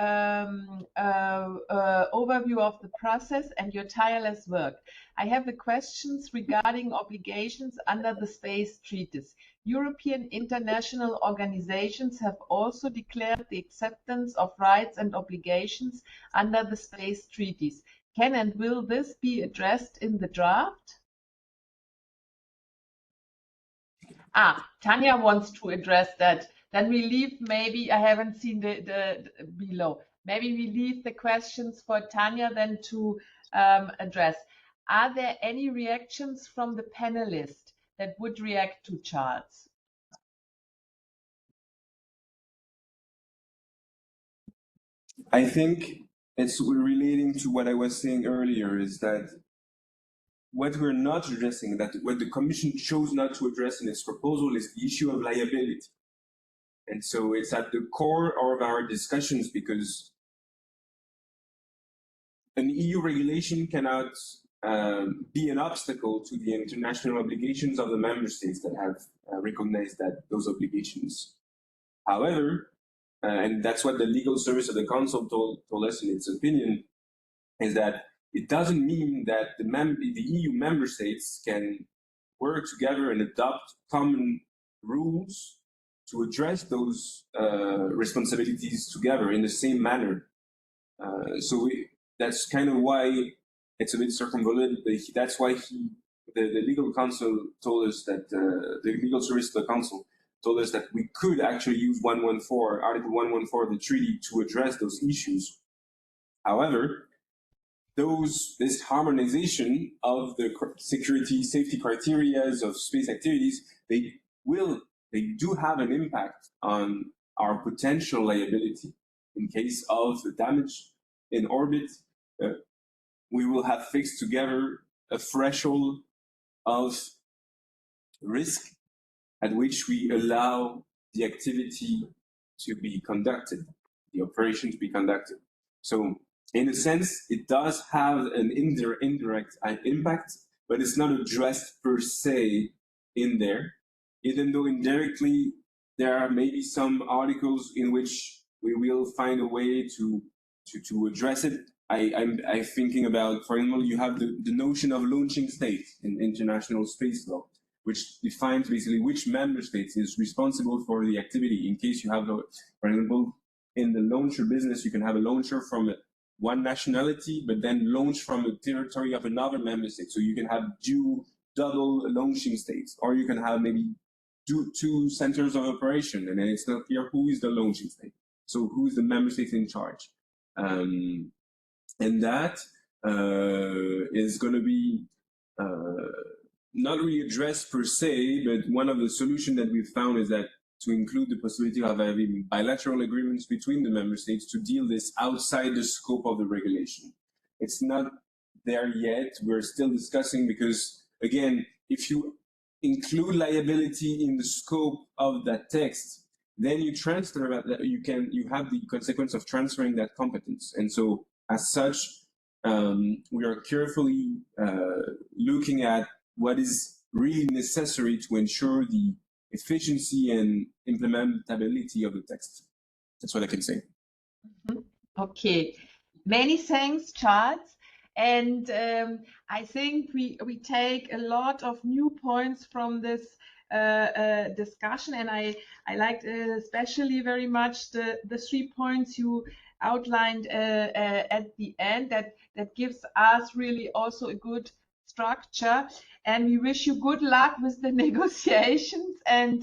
A: overview of the process and your tireless work. I have the questions regarding obligations under the space treaties. European international organizations have also declared the acceptance of rights and obligations under the space treaties. Can and will this be addressed in the draft? Tanya wants to address that. Then we leave, maybe, I haven't seen the below. Maybe we leave the questions for Tanya then to address. Are there any reactions from the panelists that would react to Charles?
E: I think it's relating to what I was saying earlier, is that what we're not addressing, that what the Commission chose not to address in its proposal, is the issue of liability. And so it's at the core of our discussions, because an EU regulation cannot be an obstacle to the international obligations of the member states that have recognized those obligations. However, and that's what the legal service of the Council told us in its opinion, is that it doesn't mean that the EU member states can work together and adopt common rules to address those responsibilities together in the same manner. That's kind of why it's a bit circumvented. That's why the legal counsel told us that, the legal service of the Council told us that we could actually use Article 114 of the treaty to address those issues. However, this harmonization of the safety criteria of space activities, they do have an impact on our potential liability. In case of damage in orbit, we will have fixed together a threshold of risk at which we allow the activity to be conducted, the operation to be conducted. So in a sense, it does have an indirect impact, but it's not addressed per se in there, even though indirectly there are maybe some articles in which we will find a way to address it. I'm thinking about, for example, you have the notion of launching state in international space law, which defines basically which member state is responsible for the activity. In case you have, for example, in the launcher business, you can have a launcher from one nationality, but then launch from a territory of another member state. So you can have double launching states, or you can have maybe two centers of operation, and then it's not clear who is the launching state. So who is the member state in charge? And that is going to be not really addressed per se, but one of the solutions that we've found is that to include the possibility of having bilateral agreements between the member states to deal this outside the scope of the regulation. It's not there yet. We're still discussing, because again, if you include liability in the scope of that text, then you transfer that, you have the consequence of transferring that competence. And so as such, we are carefully looking at what is really necessary to ensure the efficiency and implementability of the text. That's what I can say.
A: Okay, many thanks, Charles. And I think we take a lot of new points from this discussion, and I liked especially very much the 3 points you outlined at the end, that gives us really also a good structure. And we wish you good luck with the negotiations, and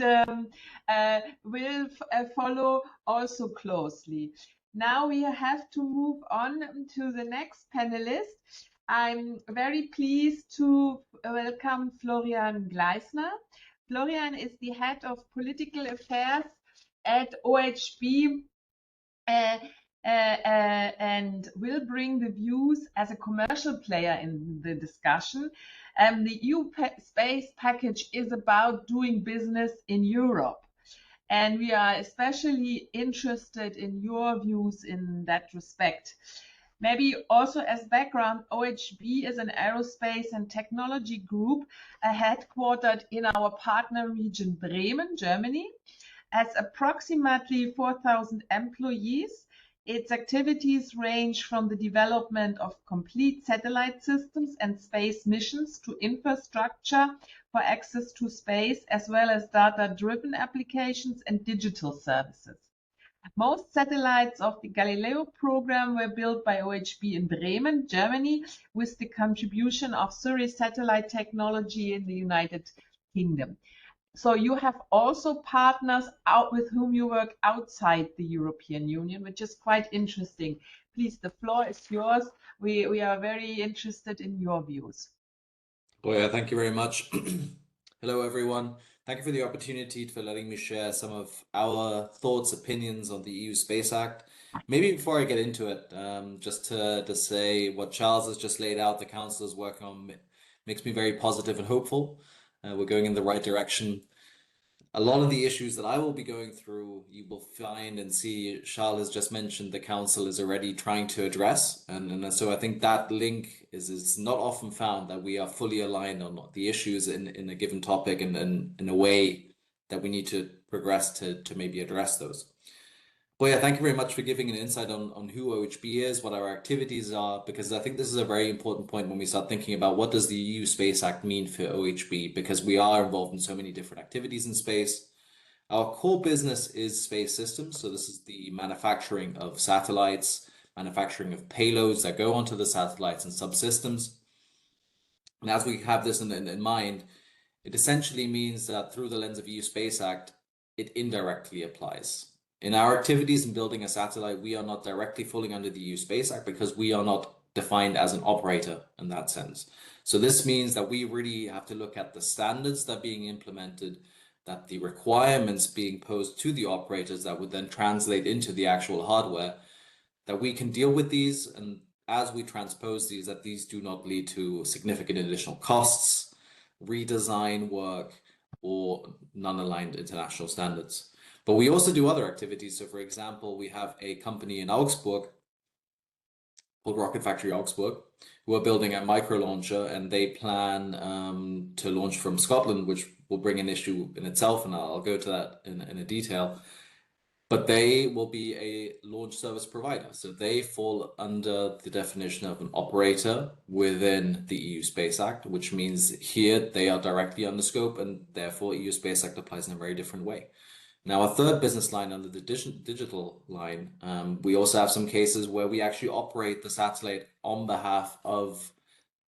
A: will follow also closely. Now we have to move on to the next panelist. I'm very pleased to welcome Florian Gleisner. Florian is the head of political affairs at OHB and will bring the views as a commercial player in the discussion. The EU space package is about doing business in Europe, and we are especially interested in your views in that respect. Maybe also as background, OHB is an aerospace and technology group headquartered in our partner region Bremen, Germany. Has approximately 4,000 employees. Its activities range from the development of complete satellite systems and space missions to infrastructure for access to space, as well as data-driven applications and digital services. Most satellites of the Galileo program were built by OHB in Bremen, Germany, with the contribution of Surrey Satellite Technology in the United Kingdom. So you have also partners with whom you work outside the European Union, which is quite interesting. Please, the floor is yours. We are very interested in your views.
C: Boya, thank you very much. Hello, everyone. Thank you for the opportunity for letting me share some of our thoughts, opinions on the EU Space Act. Maybe before I get into it, just to say what Charles has just laid out, the Council is working on, makes me very positive and hopeful. We're going in the right direction. A lot of the issues that I will be going through, you will find and see, Charles has just mentioned, the Council is already trying to address. And so I think that link is not often found, that we are fully aligned on the issues in a given topic and in a way that we need to progress to maybe address those. Well, yeah, thank you very much for giving an insight on who OHB is, what our activities are, because I think this is a very important point when we start thinking about what does the EU Space Act mean for OHB, because we are involved in so many different activities in space. Our core business is space systems, so this is the manufacturing of satellites, manufacturing of payloads that go onto the satellites and subsystems. And as we have this in mind, it essentially means that through the lens of EU Space Act, it indirectly applies. In our activities in building a satellite, we are not directly falling under the EU Space Act because we are not defined as an operator in that sense. So this means that we really have to look at the standards that are being implemented, that the requirements being posed to the operators that would then translate into the actual hardware, that we can deal with these, and as we transpose these, that these do not lead to significant additional costs, redesign work, or non-aligned international standards. But we also do other activities. So for example, we have a company in Augsburg called Rocket Factory Augsburg, who are building a micro launcher, and they plan to launch from Scotland, which will bring an issue in itself, and I'll go to that in a detail. But they will be a launch service provider. So they fall under the definition of an operator within the EU Space Act, which means here they are directly under scope, and therefore EU Space Act applies in a very different way. Now, a third business line under the digital line, we also have some cases where we actually operate the satellite on behalf of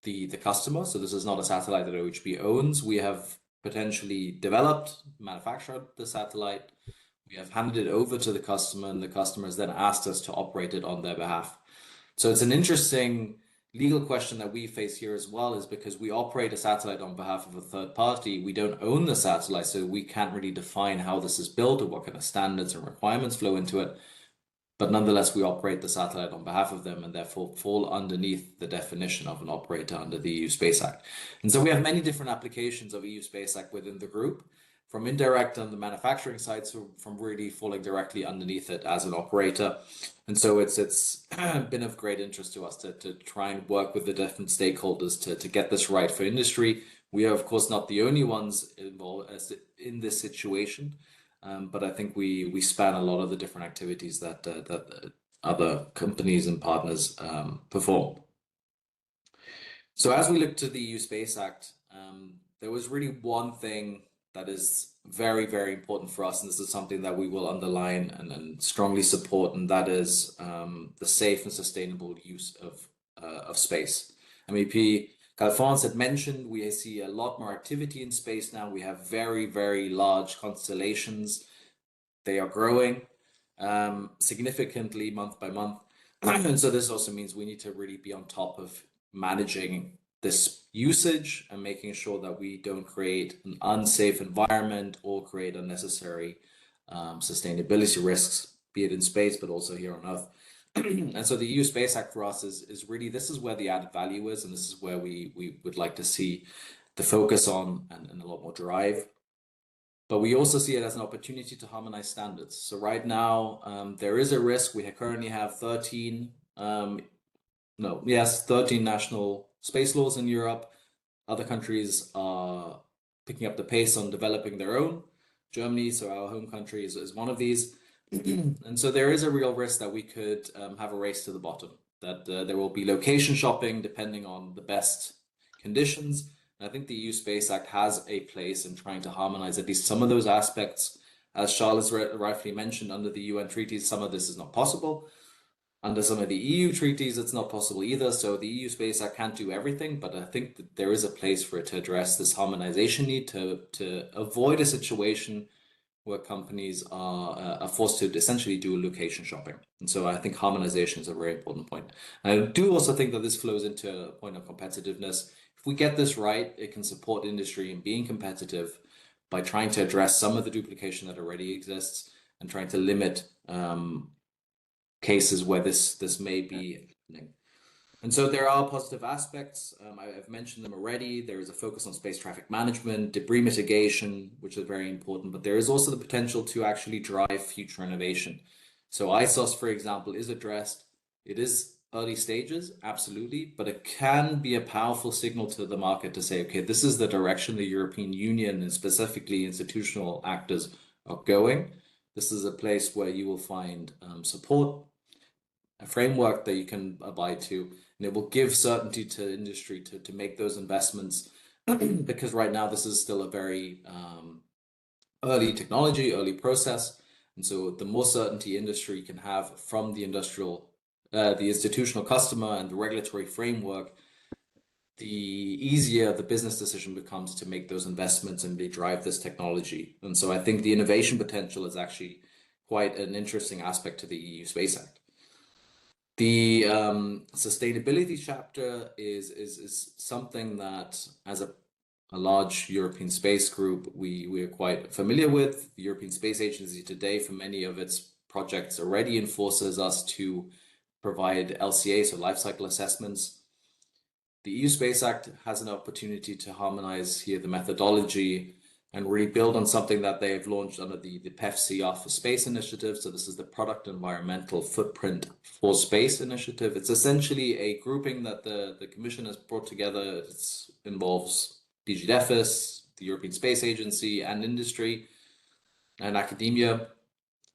C: the customer. So this is not a satellite that OHB owns. We have potentially developed, manufactured the satellite. We have handed it over to the customer, and the customer has then asked us to operate it on their behalf. So it's an interesting legal question that we face here as well, is because we operate a satellite on behalf of a third party. We don't own the satellite, so we can't really define how this is built or what kind of standards and requirements flow into it. But nonetheless, we operate the satellite on behalf of them and therefore fall underneath the definition of an operator under the EU Space Act. And so we have many different applications of EU Space Act within the group, from indirect on the manufacturing side, so from really falling directly underneath it as an operator. And so it's been of great interest to us to try and work with the different stakeholders to get this right for industry. We are, of course, not the only ones involved in this situation, but I think we span a lot of the different activities that other companies and partners perform. So as we look to the EU Space Act, there was really one thing that is very, very important for us, and this is something that we will underline and strongly support, and that is the safe and sustainable use of space. MEP Kalfon had mentioned, we see a lot more activity in space now. We have very, very large constellations. They are growing significantly month by month. And so this also means we need to really be on top of managing this usage and making sure that we don't create an unsafe environment or create unnecessary sustainability risks, be it in space, but also here on Earth. And so the EU Space Act for us is really, this is where the added value is, and this is where we would like to see the focus on and a lot more drive. But we also see it as an opportunity to harmonize standards. So right now, there is a risk. We currently have 13 national space laws in Europe. Other countries are picking up the pace on developing their own. Germany, so our home country, is one of these. And so there is a real risk that we could have a race to the bottom, that there will be location shopping depending on the best conditions. And I think the EU Space Act has a place in trying to harmonize at least some of those aspects. As Charles rightfully mentioned, under the UN treaties, some of this is not possible. Under some of the EU treaties, it's not possible either. So the EU Space Act can't do everything, but I think that there is a place for it to address this harmonization need to avoid a situation where companies are forced to essentially do location shopping. And so I think harmonization is a very important point. And I do also think that this flows into a point of competitiveness. If we get this right, it can support industry in being competitive by trying to address some of the duplication that already exists and trying to limit cases where this may be happening. And so there are positive aspects. I've mentioned them already. There is a focus on space traffic management, debris mitigation, which is very important, but there is also the potential to actually drive future innovation. So ISOS, for example, is addressed. It is early stages, absolutely, but it can be a powerful signal to the market to say, okay, this is the direction the European Union and specifically institutional actors are going. This is a place where you will find support, a framework that you can abide to, and it will give certainty to industry to make those investments because right now this is still a very early technology, early process. And so the more certainty industry can have from the institutional customer and the regulatory framework, the easier the business decision becomes to make those investments and they drive this technology. And so I think the innovation potential is actually quite an interesting aspect to the EU Space Act. The sustainability chapter is something that, as a large European space group, we are quite familiar with. The European Space Agency today, for many of its projects, already enforces us to provide LCA, so life cycle assessments. The EU Space Act has an opportunity to harmonize here the methodology and really build on something that they have launched under the PEFCR for Space initiative. So this is the Product Environmental Footprint for Space initiative. It's essentially a grouping that the Commission has brought together. It involves DG DEFIS, the European Space Agency, and industry and academia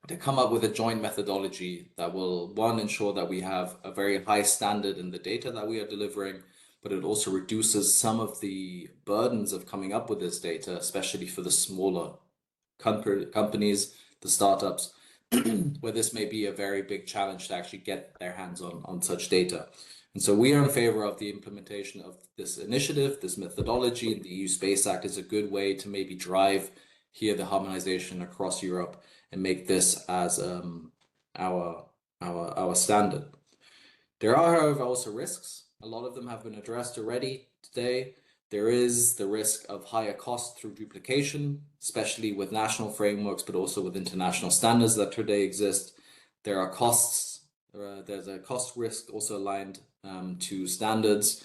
C: to come up with a joint methodology that will, one, ensure that we have a very high standard in the data that we are delivering, but it also reduces some of the burdens of coming up with this data, especially for the smaller companies, the startups, where this may be a very big challenge to actually get their hands on such data. And so we are in favor of the implementation of this initiative, this methodology. The EU Space Act is a good way to maybe drive here the harmonization across Europe and make this as our standard. There are, however, also risks. A lot of them have been addressed already today. There is the risk of higher costs through duplication, especially with national frameworks, but also with international standards that today exist. There are costs, there's a cost risk also aligned to standards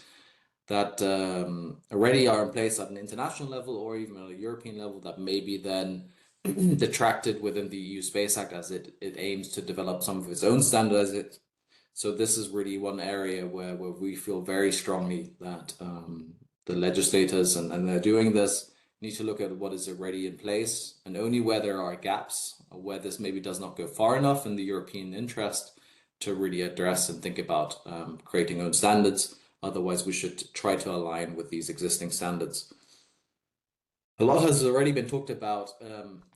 C: that already are in place at an international level or even at a European level that may be then detracted within the EU Space Act as it aims to develop some of its own standards. So this is really one area where we feel very strongly that the legislators, and they're doing this, need to look at what is already in place, and only where there are gaps or where this maybe does not go far enough in the European interest to really address and think about creating own standards. Otherwise, we should try to align with these existing standards. A lot has already been talked about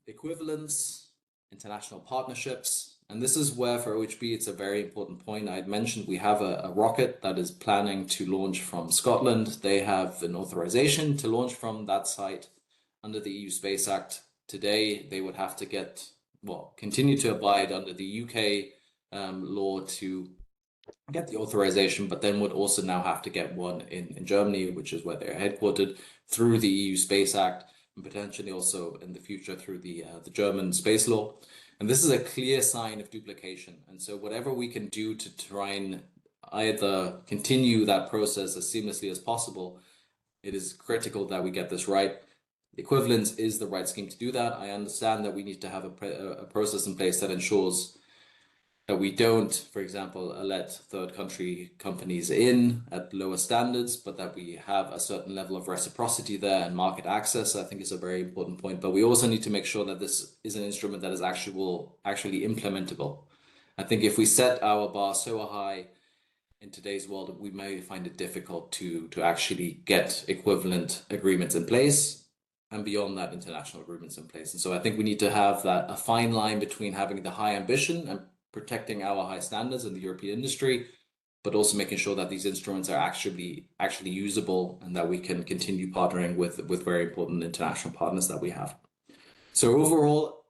C: equivalence, international partnerships, And this is where for OHB, it's a very important point. I had mentioned we have a rocket that is planning to launch from Scotland. They have an authorization to launch from that site under the EU Space Act. Today, they would have to continue to abide under the UK law to get the authorization, but then would also now have to get one in Germany, which is where they're headquartered, through the EU Space Act, and potentially also in the future through the German space law. And this is a clear sign of duplication. And so whatever we can do to try and either continue that process as seamlessly as possible, it is critical that we get this right. Equivalence is the right scheme to do that. I understand that we need to have a process in place that ensures that we don't, for example, let third country companies in at lower standards, but that we have a certain level of reciprocity there, and market access, I think, is a very important point. But we also need to make sure that this is an instrument that is actually implementable. I think if we set our bar so high in today's world, we may find it difficult to actually get equivalent agreements in place, and beyond that, international agreements in place. And so I think we need to have a fine line between having the high ambition and protecting our high standards in the European industry, but also making sure that these instruments are actually usable, and that we can continue partnering with very important international partners that we have. So overall,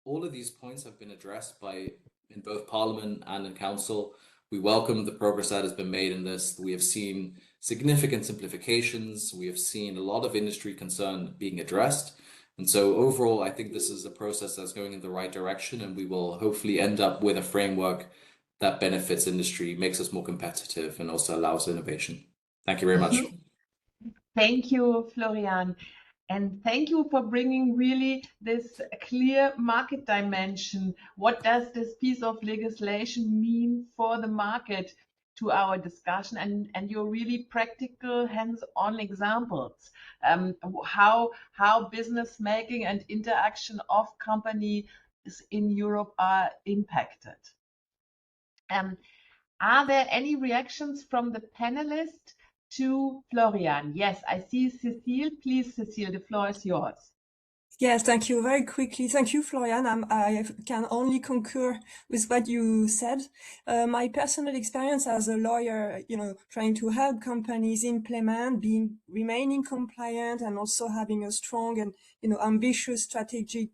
C: all of these points have been addressed in both Parliament and in Council. We welcome the progress that has been made in this. We have seen significant simplifications. We have seen a lot of industry concern being addressed. And so overall, I think this is a process that's going in the right direction, and we will hopefully end up with a framework that benefits industry, makes us more competitive, and also allows innovation. Thank you very much.
A: Thank you, Florian. And thank you for bringing really this clear market dimension. What does this piece of legislation mean for the market to our discussion, and your really practical hands-on examples, how business making and interaction of companies in Europe are impacted. Are there any reactions from the panelists to Florian? Yes, I see Cecile. Please, Cecile, the floor is yours.
D: Yes, thank you. Very quickly. Thank you, Florian. I can only concur with what you said. My personal experience as a lawyer, trying to help companies implement, remaining compliant, and also having a strong and, ambitious strategic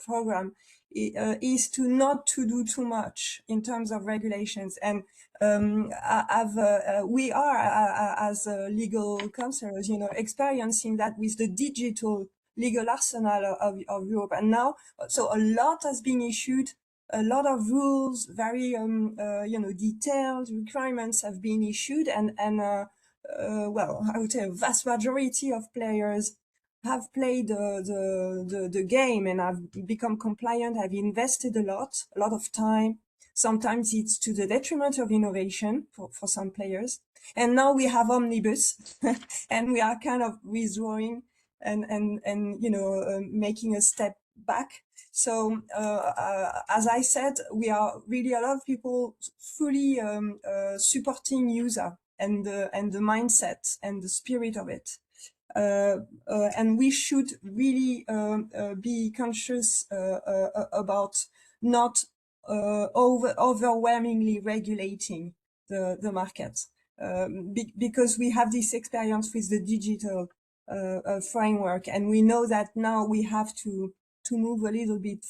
D: program, is to not to do too much in terms of regulations. And we are, as legal counselors, experiencing that with the digital legal arsenal of Europe. And now, so a lot has been issued, a lot of rules, very, detailed requirements have been issued, and well, I would say a vast majority of players have played the game and have become compliant, have invested a lot of time. Sometimes it's to the detriment of innovation for some players. And now we have Omnibus and we are kind of withdrawing and making a step back. So as I said, we are really a lot of people fully supporting user and the mindset and the spirit of it. And we should really be conscious about not overwhelmingly regulating the market, because we have this experience with the digital framework, and we know that now we have to move a little bit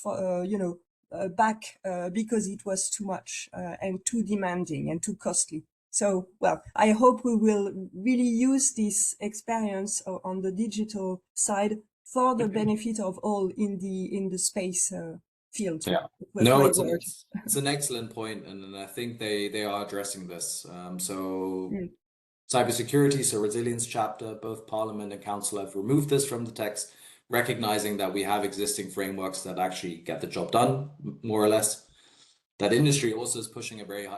D: back because it was too much and too demanding and too costly. So, well, I hope we will really use this experience on the digital side for the benefit of all in the space field.
C: Yeah, no, it's an excellent point, and I think they are addressing this. Cybersecurity, so resilience chapter, both Parliament and Council have removed this from the text, recognizing that we have existing frameworks that actually get the job done, more or less. That industry also is pushing a very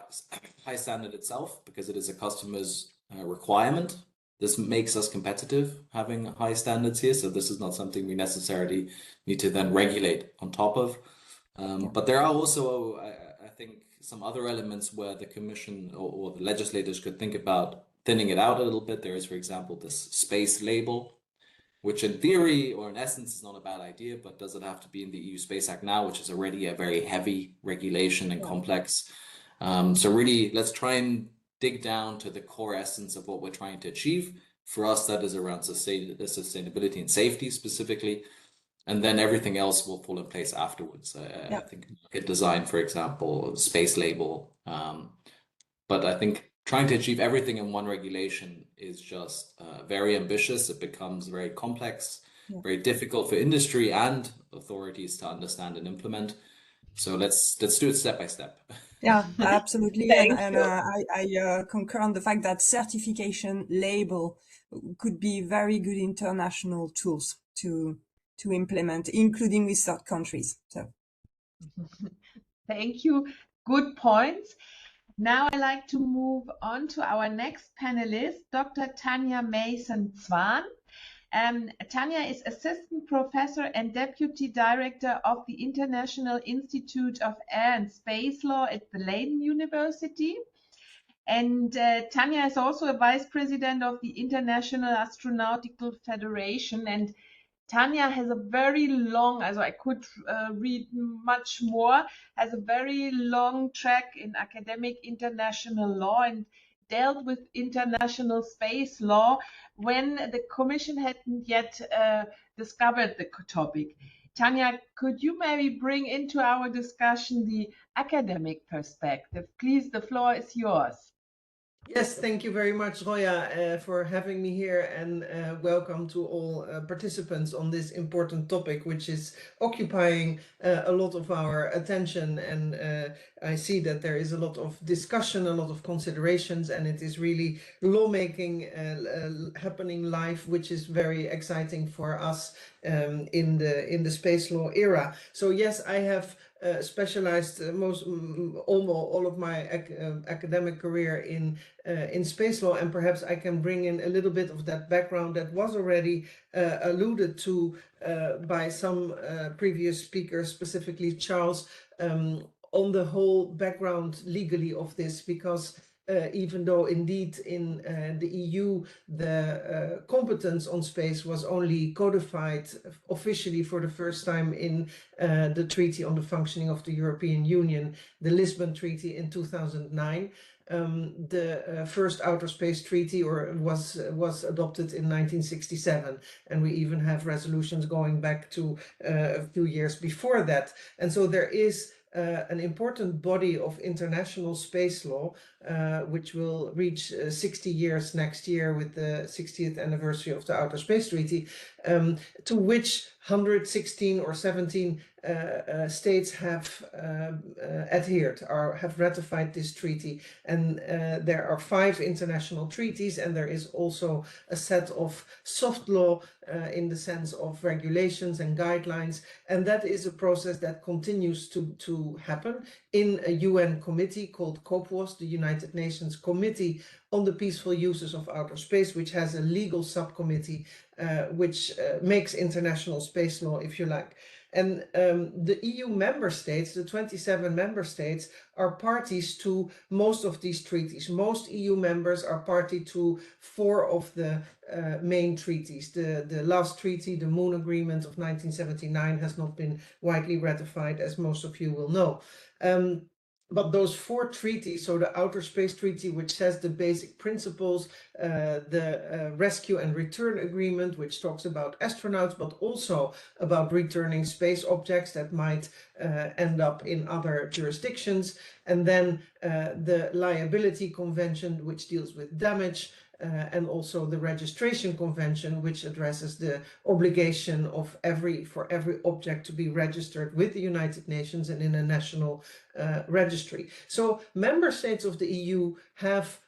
C: high standard itself, because it is a customer's requirement. This makes us competitive, having high standards here. So this is not something we necessarily need to then regulate on top of. But there are also, I think, some other elements where the Commission or the legislators could think about thinning it out a little bit. There is, for example, this space label. which in theory or in essence is not a bad idea, but does it have to be in the EU Space Act now, which is already a very heavy regulation and complex. So really, let's try and dig down to the core essence of what we're trying to achieve. For us, that is around sustainability and safety specifically. And then everything else will fall in place afterwards. I think market design, for example, space label. But I think trying to achieve everything in one regulation is just very ambitious. It becomes very complex, very difficult for industry and authorities to understand and implement. So let's do it step by step.
D: Yeah, absolutely. And I concur on the fact that certification label could be very good international tools to implement, including with third countries. So
A: thank you. Good points. Now I'd like to move on to our next panelist, Dr. Tanja Mason-Zwan. Tanja is Assistant Professor and Deputy Director of the International Institute of Air and Space Law at the Leiden University. And Tanja is also a Vice President of the International Astronautical Federation. And Tanja has a very long, I could read much more, has a very long track in academic international law and dealt with international space law when the Commission hadn't yet discovered the topic. Tanja, could you maybe bring into our discussion the academic perspective? Please, the floor is yours.
F: Yes, thank you very much, Roya, for having me here, and welcome to all participants on this important topic, which is occupying a lot of our attention. And I see that there is a lot of discussion, a lot of considerations, and it is really lawmaking happening live, which is very exciting for us in the space law era. So yes, I have specialized almost all of my academic career in space law, and perhaps I can bring in a little bit of that background that was already alluded to by some previous speakers, specifically Charles, on the whole background legally of this, because even though indeed in the EU the competence on space was only codified officially for the first time in the Treaty on the Functioning of the European Union, the Lisbon Treaty in 2009. The first Outer Space Treaty was adopted in 1967, and we even have resolutions going back to a few years before that. And so there is an important body of international space law, which will reach 60 years next year with the 60th anniversary of the Outer Space Treaty, to which 116 or 17 states have adhered or have ratified this treaty. And there are 5 international treaties, and there is also a set of soft law in the sense of regulations and guidelines. And that is a process that continues to happen in a UN committee called COPUOS, the United Nations Committee on the Peaceful Uses of Outer Space, which has a legal subcommittee which makes international space law, if you like. And the EU member states, the 27 member states, are parties to most of these treaties. Most EU members are party to 4 of the main treaties. The last treaty, the Moon Agreement of 1979, has not been widely ratified, as most of you will know. But those 4 treaties, so the Outer Space Treaty, which says the basic principles, the Rescue and Return Agreement, which talks about astronauts, but also about returning space objects that might end up in other jurisdictions, and then the Liability Convention, which deals with damage, and also the Registration Convention, which addresses the obligation of for every object to be registered with the United Nations and in a national registry. So member states of the EU have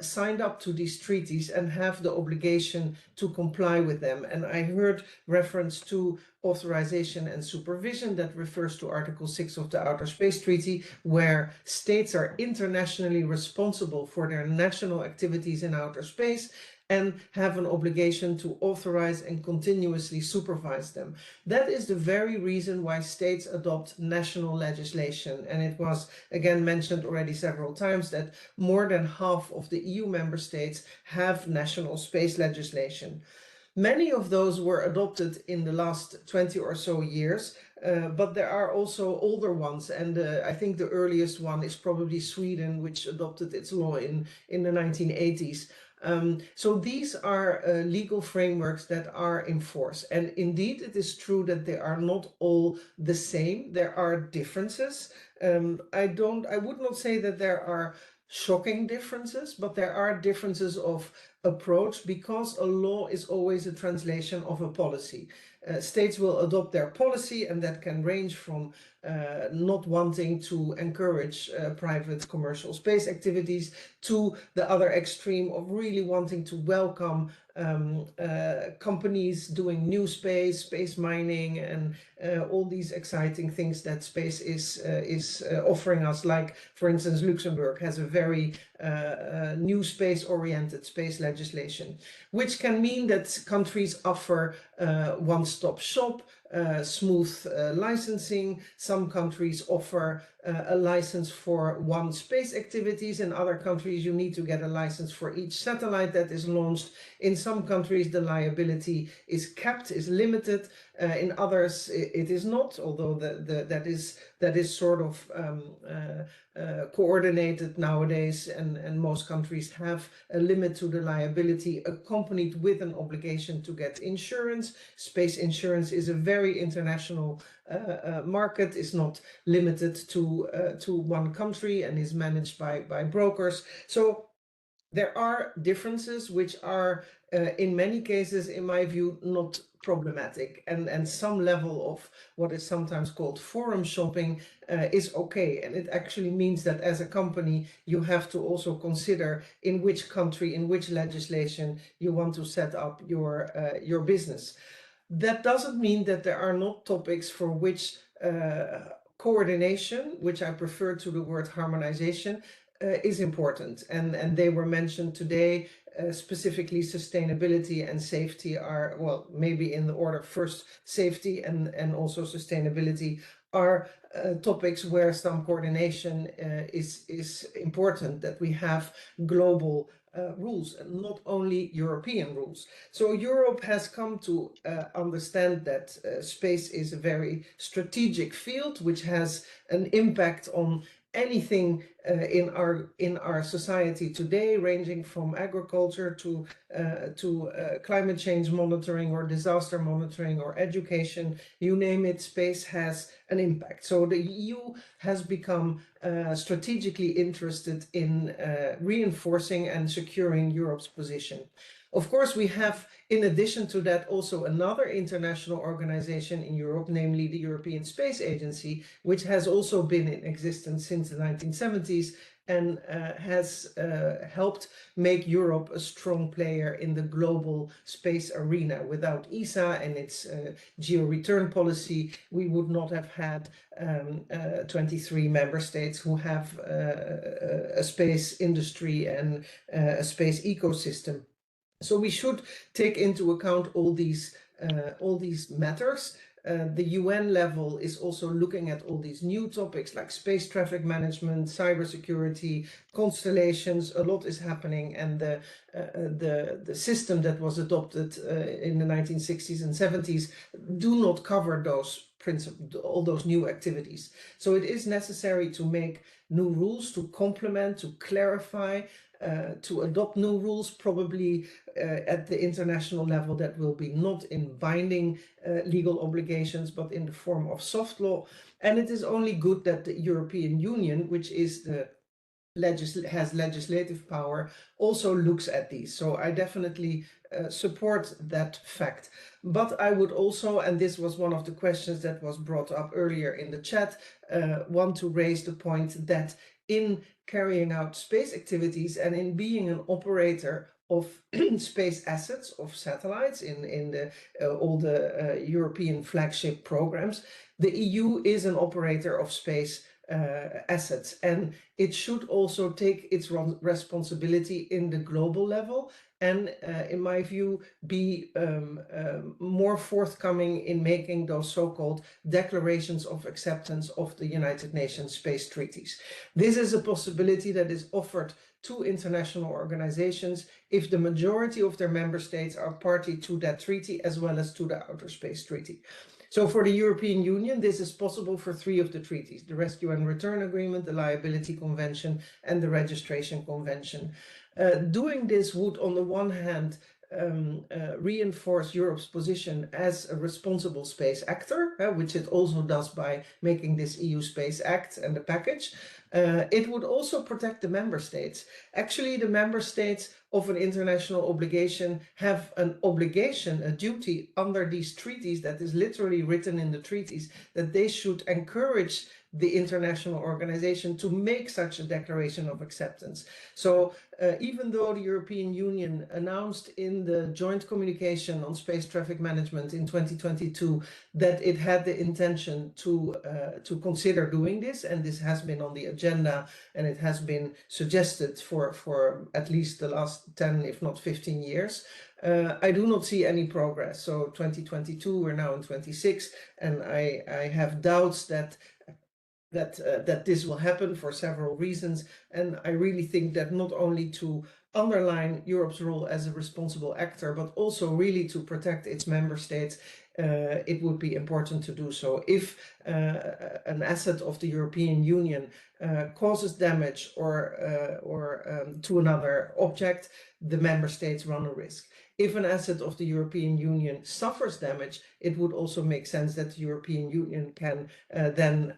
F: signed up to these treaties and have the obligation to comply with them. And I heard reference to authorization and supervision that refers to Article 6 of the Outer Space Treaty, where states are internationally responsible for their national activities in outer space and have an obligation to authorize and continuously supervise them. That is the very reason why states adopt national legislation. And it was again mentioned already several times that more than half of the EU member states have national space legislation. Many of those were adopted in the last 20 or so years, but there are also older ones, and I think the earliest one is probably Sweden, which adopted its law in the 1980s. So these are legal frameworks that are in force, and indeed it is true that they are not all the same. There are differences. I would not say that there are shocking differences, but there are differences of approach, because a law is always a translation of a policy. States will adopt their policy, and that can range from not wanting to encourage private commercial space activities to the other extreme of really wanting to welcome companies doing new space mining, and all these exciting things that space is offering us. Like, for instance, Luxembourg has a very new space-oriented space legislation, which can mean that countries offer one-stop shop, smooth licensing. Some countries offer a license for one space activities. In other countries, you need to get a license for each satellite that is launched. In some countries, the liability is capped, is limited. In others, it is not, although that is sort of coordinated nowadays, and most countries have a limit to the liability accompanied with an obligation to get insurance. Space insurance is a very international market, is not limited to one country, and is managed by brokers. So there are differences which are in many cases, in my view, not problematic, and some level of what is sometimes called forum shopping is okay. And it actually means that as a company, you have to also consider in which country, in which legislation you want to set up your business. That doesn't mean that there are not topics for which coordination, which I prefer to the word harmonization, is important, and they were mentioned today. Specifically, sustainability and safety are, well, maybe in the order first. Safety and also sustainability are topics where some coordination is important, that we have global rules and not only European rules. So Europe has come to understand that space is a very strategic field, which has an impact on anything in our society today, ranging from agriculture to climate change monitoring or disaster monitoring or education, you name it, space has an impact. So the EU has become strategically interested in reinforcing and securing Europe's position. Of course, we have, in addition to that, also another international organization in Europe, namely the European Space Agency, which has also been in existence since the 1970s and has helped make Europe a strong player in the global space arena. Without ESA and its geo-return policy, we would not have had 23 member states who have a space industry and a space ecosystem. So we should take into account all these matters. The UN level is also looking at all these new topics like space traffic management, cybersecurity, constellations. A lot is happening, and the system that was adopted in the 1960s and 70s do not cover those principles, all those new activities. So it is necessary to make new rules, to complement, to clarify, to adopt new rules, probably at the international level, that will be not in binding legal obligations, but in the form of soft law. And it is only good that the European Union, which is has legislative power, also looks at these. So I definitely support that fact. But I would also, and this was one of the questions that was brought up earlier in the chat, want to raise the point that in carrying out space activities and in being an operator of space assets, of satellites in all the European flagship programs, the EU is an operator of space assets, and it should also take its responsibility in the global level, and in my view be more forthcoming in making those so-called declarations of acceptance of the United Nations space treaties. This is a possibility that is offered to international organizations if the majority of their member states are party to that treaty as well as to the Outer Space Treaty. So for the European Union, this is possible for 3 of the treaties: the Rescue and Return Agreement, the Liability Convention, and the Registration Convention. Doing this would, on the one hand, reinforce Europe's position as a responsible space actor, which it also does by making this EU Space Act and the package. It would also protect the member states. Actually, the member states of an international obligation have an obligation, a duty under these treaties that is literally written in the treaties, that they should encourage the international organization to make such a declaration of acceptance. So even though the European Union announced in the joint communication on space traffic management in 2022 that it had the intention to consider doing this, and this has been on the agenda and it has been suggested for at least the last 10, if not 15 years, I do not see any progress. So 2022, we're now in 26, and I have doubts that this will happen for several reasons. And I really think that not only to underline Europe's role as a responsible actor, but also really to protect its member states, it would be important to do so. If an asset of the European Union causes damage or to another object, the member states run a risk. If an asset of the European Union suffers damage, it would also make sense that the European Union can then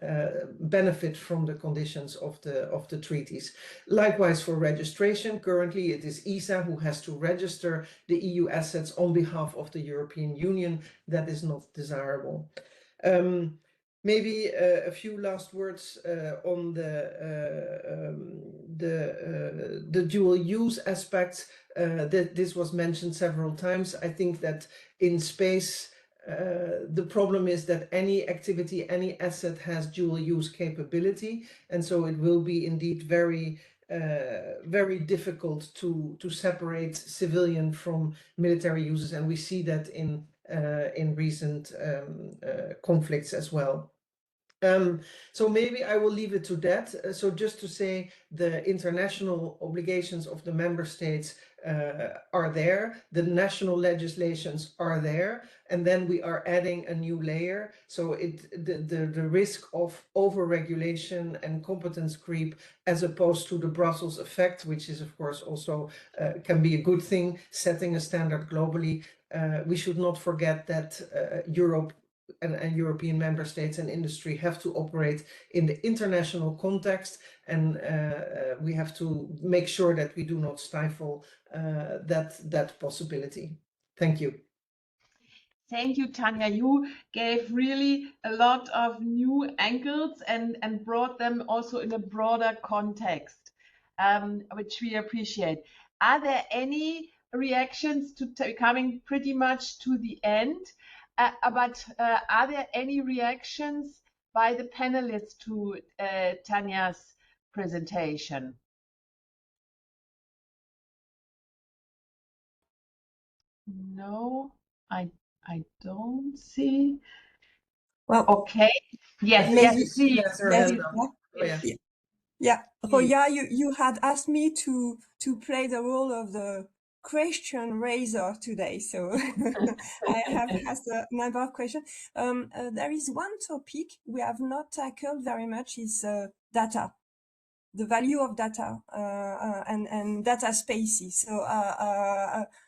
F: benefit from the conditions of the treaties. Likewise for registration, currently it is ESA who has to register the EU assets on behalf of the European Union. That is not desirable. Maybe a few last words on the dual use aspects. That this was mentioned several times. I think that in space, the problem is that any activity, any asset has dual use capability, and so it will be indeed very difficult to separate civilian from military uses, and we see that in recent conflicts as well. So maybe I will leave it to that. So just to say, the international obligations of the member states are there, the national legislations are there, and then we are adding a new layer. So the risk of over-regulation and competence creep, as opposed to the Brussels effect, which is of course also can be a good thing, setting a standard globally. We should not forget that Europe and European member states and industry have to operate in the international context, and we have to make sure that we do not stifle that possibility. Thank you.
A: Thank you, Tanya. You gave really a lot of new angles and brought them also in a broader context, which we appreciate. Are there any reactions to coming pretty much to the end? But are there any reactions by the panelists to Tanya's presentation? No, I don't see.
D: Well,
A: okay. Yes,
D: maybe,
A: yes, please.
D: Yeah, Roya, you had asked me to play the role of the question raiser today, so I have asked a number of questions. There is one topic we have not tackled very much, is data, the value of data and data spaces. So,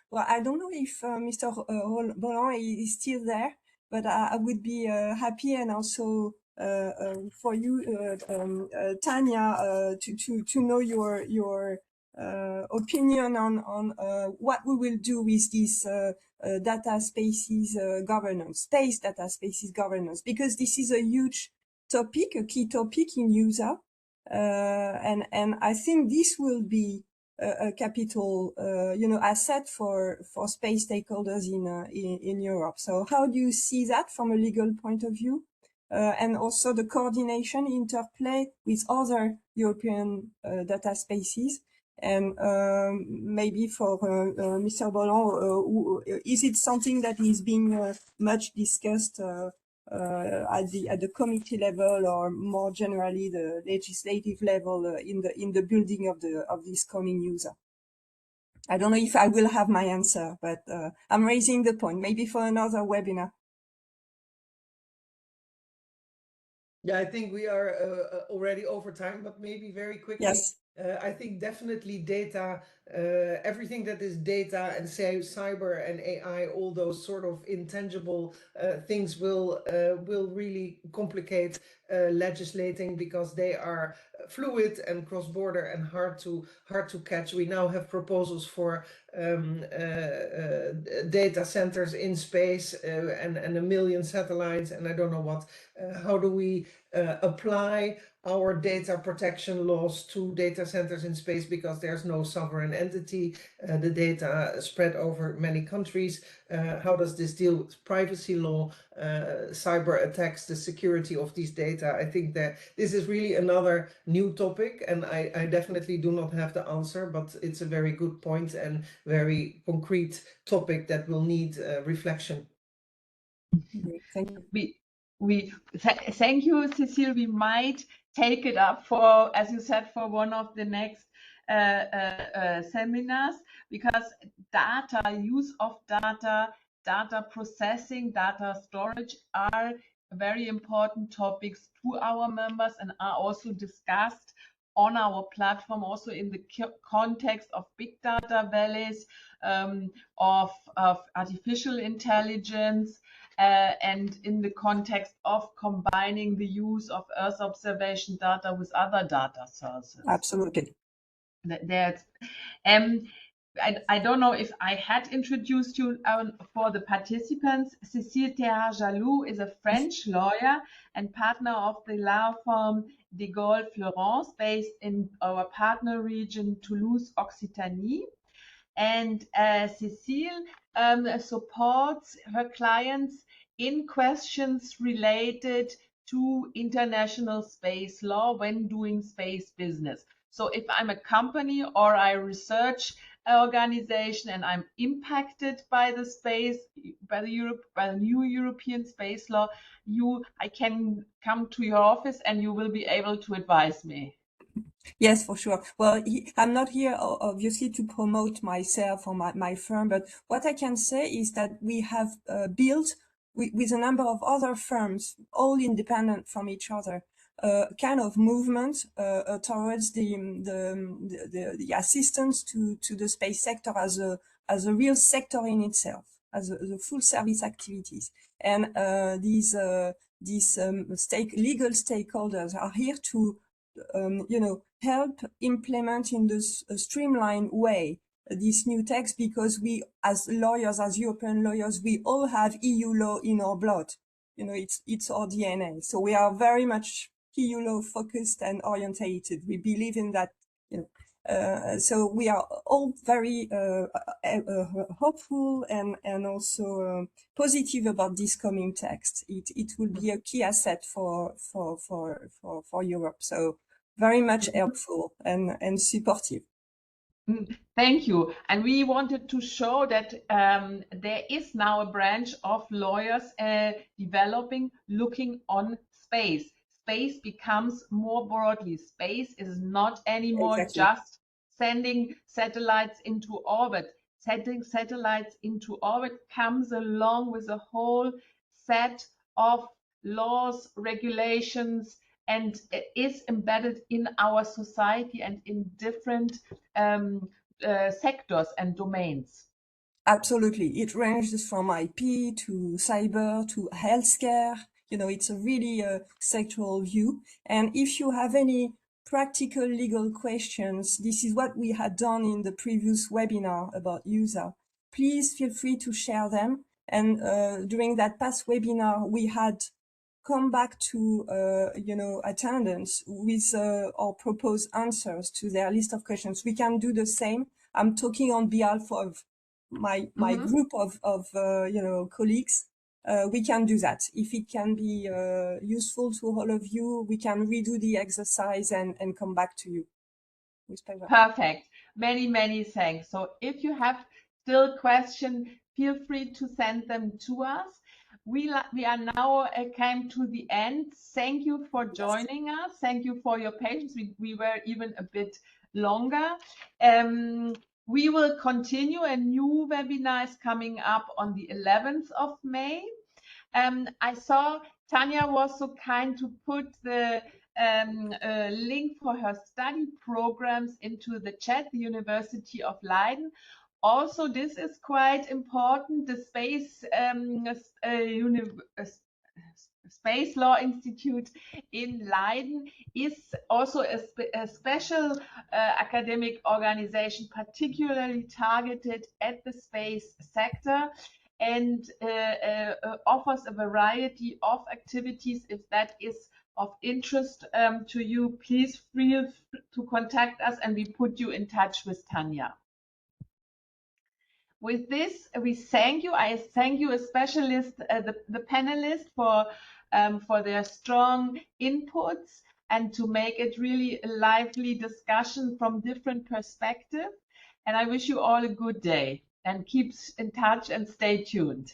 D: well, I don't know if Mr. Roland is still there, but I would be happy, and also for you, Tanya, to know your opinion on what we will do with this data spaces governance, space data spaces governance, because this is a huge topic, a key topic in USA, and I think this will be a capital, asset for space stakeholders in Europe. So how do you see that from a legal point of view? and also the coordination, interplay with other European data spaces. And maybe for Mr. Bolland, is it something that is being much discussed at the committee level, or more generally the legislative level in the building of this common user? I don't know if I will have my answer, but I'm raising the point, maybe for another webinar.
F: Yeah, I think we are already over time, but maybe very quickly.
D: Yes.
F: I think definitely data, everything that is data and say cyber and AI, all those sort of intangible things will really complicate legislating, because they are fluid and cross-border and hard to catch. We now have proposals for data centers in space and 1 million satellites, and I don't know what. How do we apply our data protection laws to data centers in space, because there's no sovereign entity, the data spread over many countries. How does this deal with privacy law, cyber attacks, the security of these data? I think that this is really another new topic, and I definitely do not have the answer, but it's a very good point and very concrete topic that will need reflection.
D: Thank you.
A: Thank you, Cécile. We might take it up for, as you said, for one of the next seminars, because data, use of data, data processing, data storage are very important topics to our members and are also discussed on our platform, also in the context of big data valleys, of artificial intelligence, and in the context of combining the use of Earth observation data with other data sources.
D: Absolutely.
A: I don't know if I had introduced you for the participants. Cécile Théard-Jaloux is a French lawyer and partner of the law firm De Gaulle Florence, based in our partner region Toulouse, Occitanie. And Cécile supports her clients in questions related to international space law when doing space business. So if I'm a company or I research organization and I'm impacted by the space, by the new European space law, I can come to your office and you will be able to advise me.
D: Yes, for sure. Well, I'm not here, obviously, to promote myself or my firm, but what I can say is that we have built, with a number of other firms, all independent from each other, kind of movement towards the assistance to the space sector as a real sector in itself, as a full service activities. And these legal stakeholders are here to help implement in this streamlined way this new text, because we, as lawyers, as European lawyers, we all have EU law in our blood. It's our DNA. So we are very much EU law focused and orientated. We believe in that. So we are all very hopeful and also positive about this coming text. It will be a key asset for Europe. So very much helpful and supportive.
A: Thank you. And we wanted to show that there is now a branch of lawyers developing, looking on space. Space becomes more broadly. Space is not anymore just sending satellites into orbit. Sending satellites into orbit comes along with a whole set of laws, regulations, and is embedded in our society and in different sectors and domains.
D: Absolutely. It ranges from IP to cyber to healthcare. It's a really sectoral view. And if you have any practical legal questions, this is what we had done in the previous webinar about user. Please feel free to share them. And during that past webinar, we had come back to, attendance with our proposed answers to their list of questions. We can do the same. I'm talking on behalf of my group of colleagues. we can do that. If it can be useful to all of you, we can redo the exercise and come back to you. With pleasure.
A: Perfect. Many, many thanks. So if you have still questions, feel free to send them to us. We are now came to the end. Thank you for joining us. Thank you for your patience. We were even a bit longer. We will continue. A new webinar is coming up on the 11th of May. I saw Tanya was so kind to put the link for her study programs into the chat, the University of Leiden. Also, this is quite important. The Space Law Institute in Leiden is also a special academic organization, particularly targeted at the space sector, and offers a variety of activities. If that is of interest to you, please feel free to contact us and we put you in touch with Tanya. With this, we thank you. I thank you, especially the panelists for their strong inputs and to make it really a lively discussion from different perspectives. And I wish you all a good day and keep in touch and stay tuned.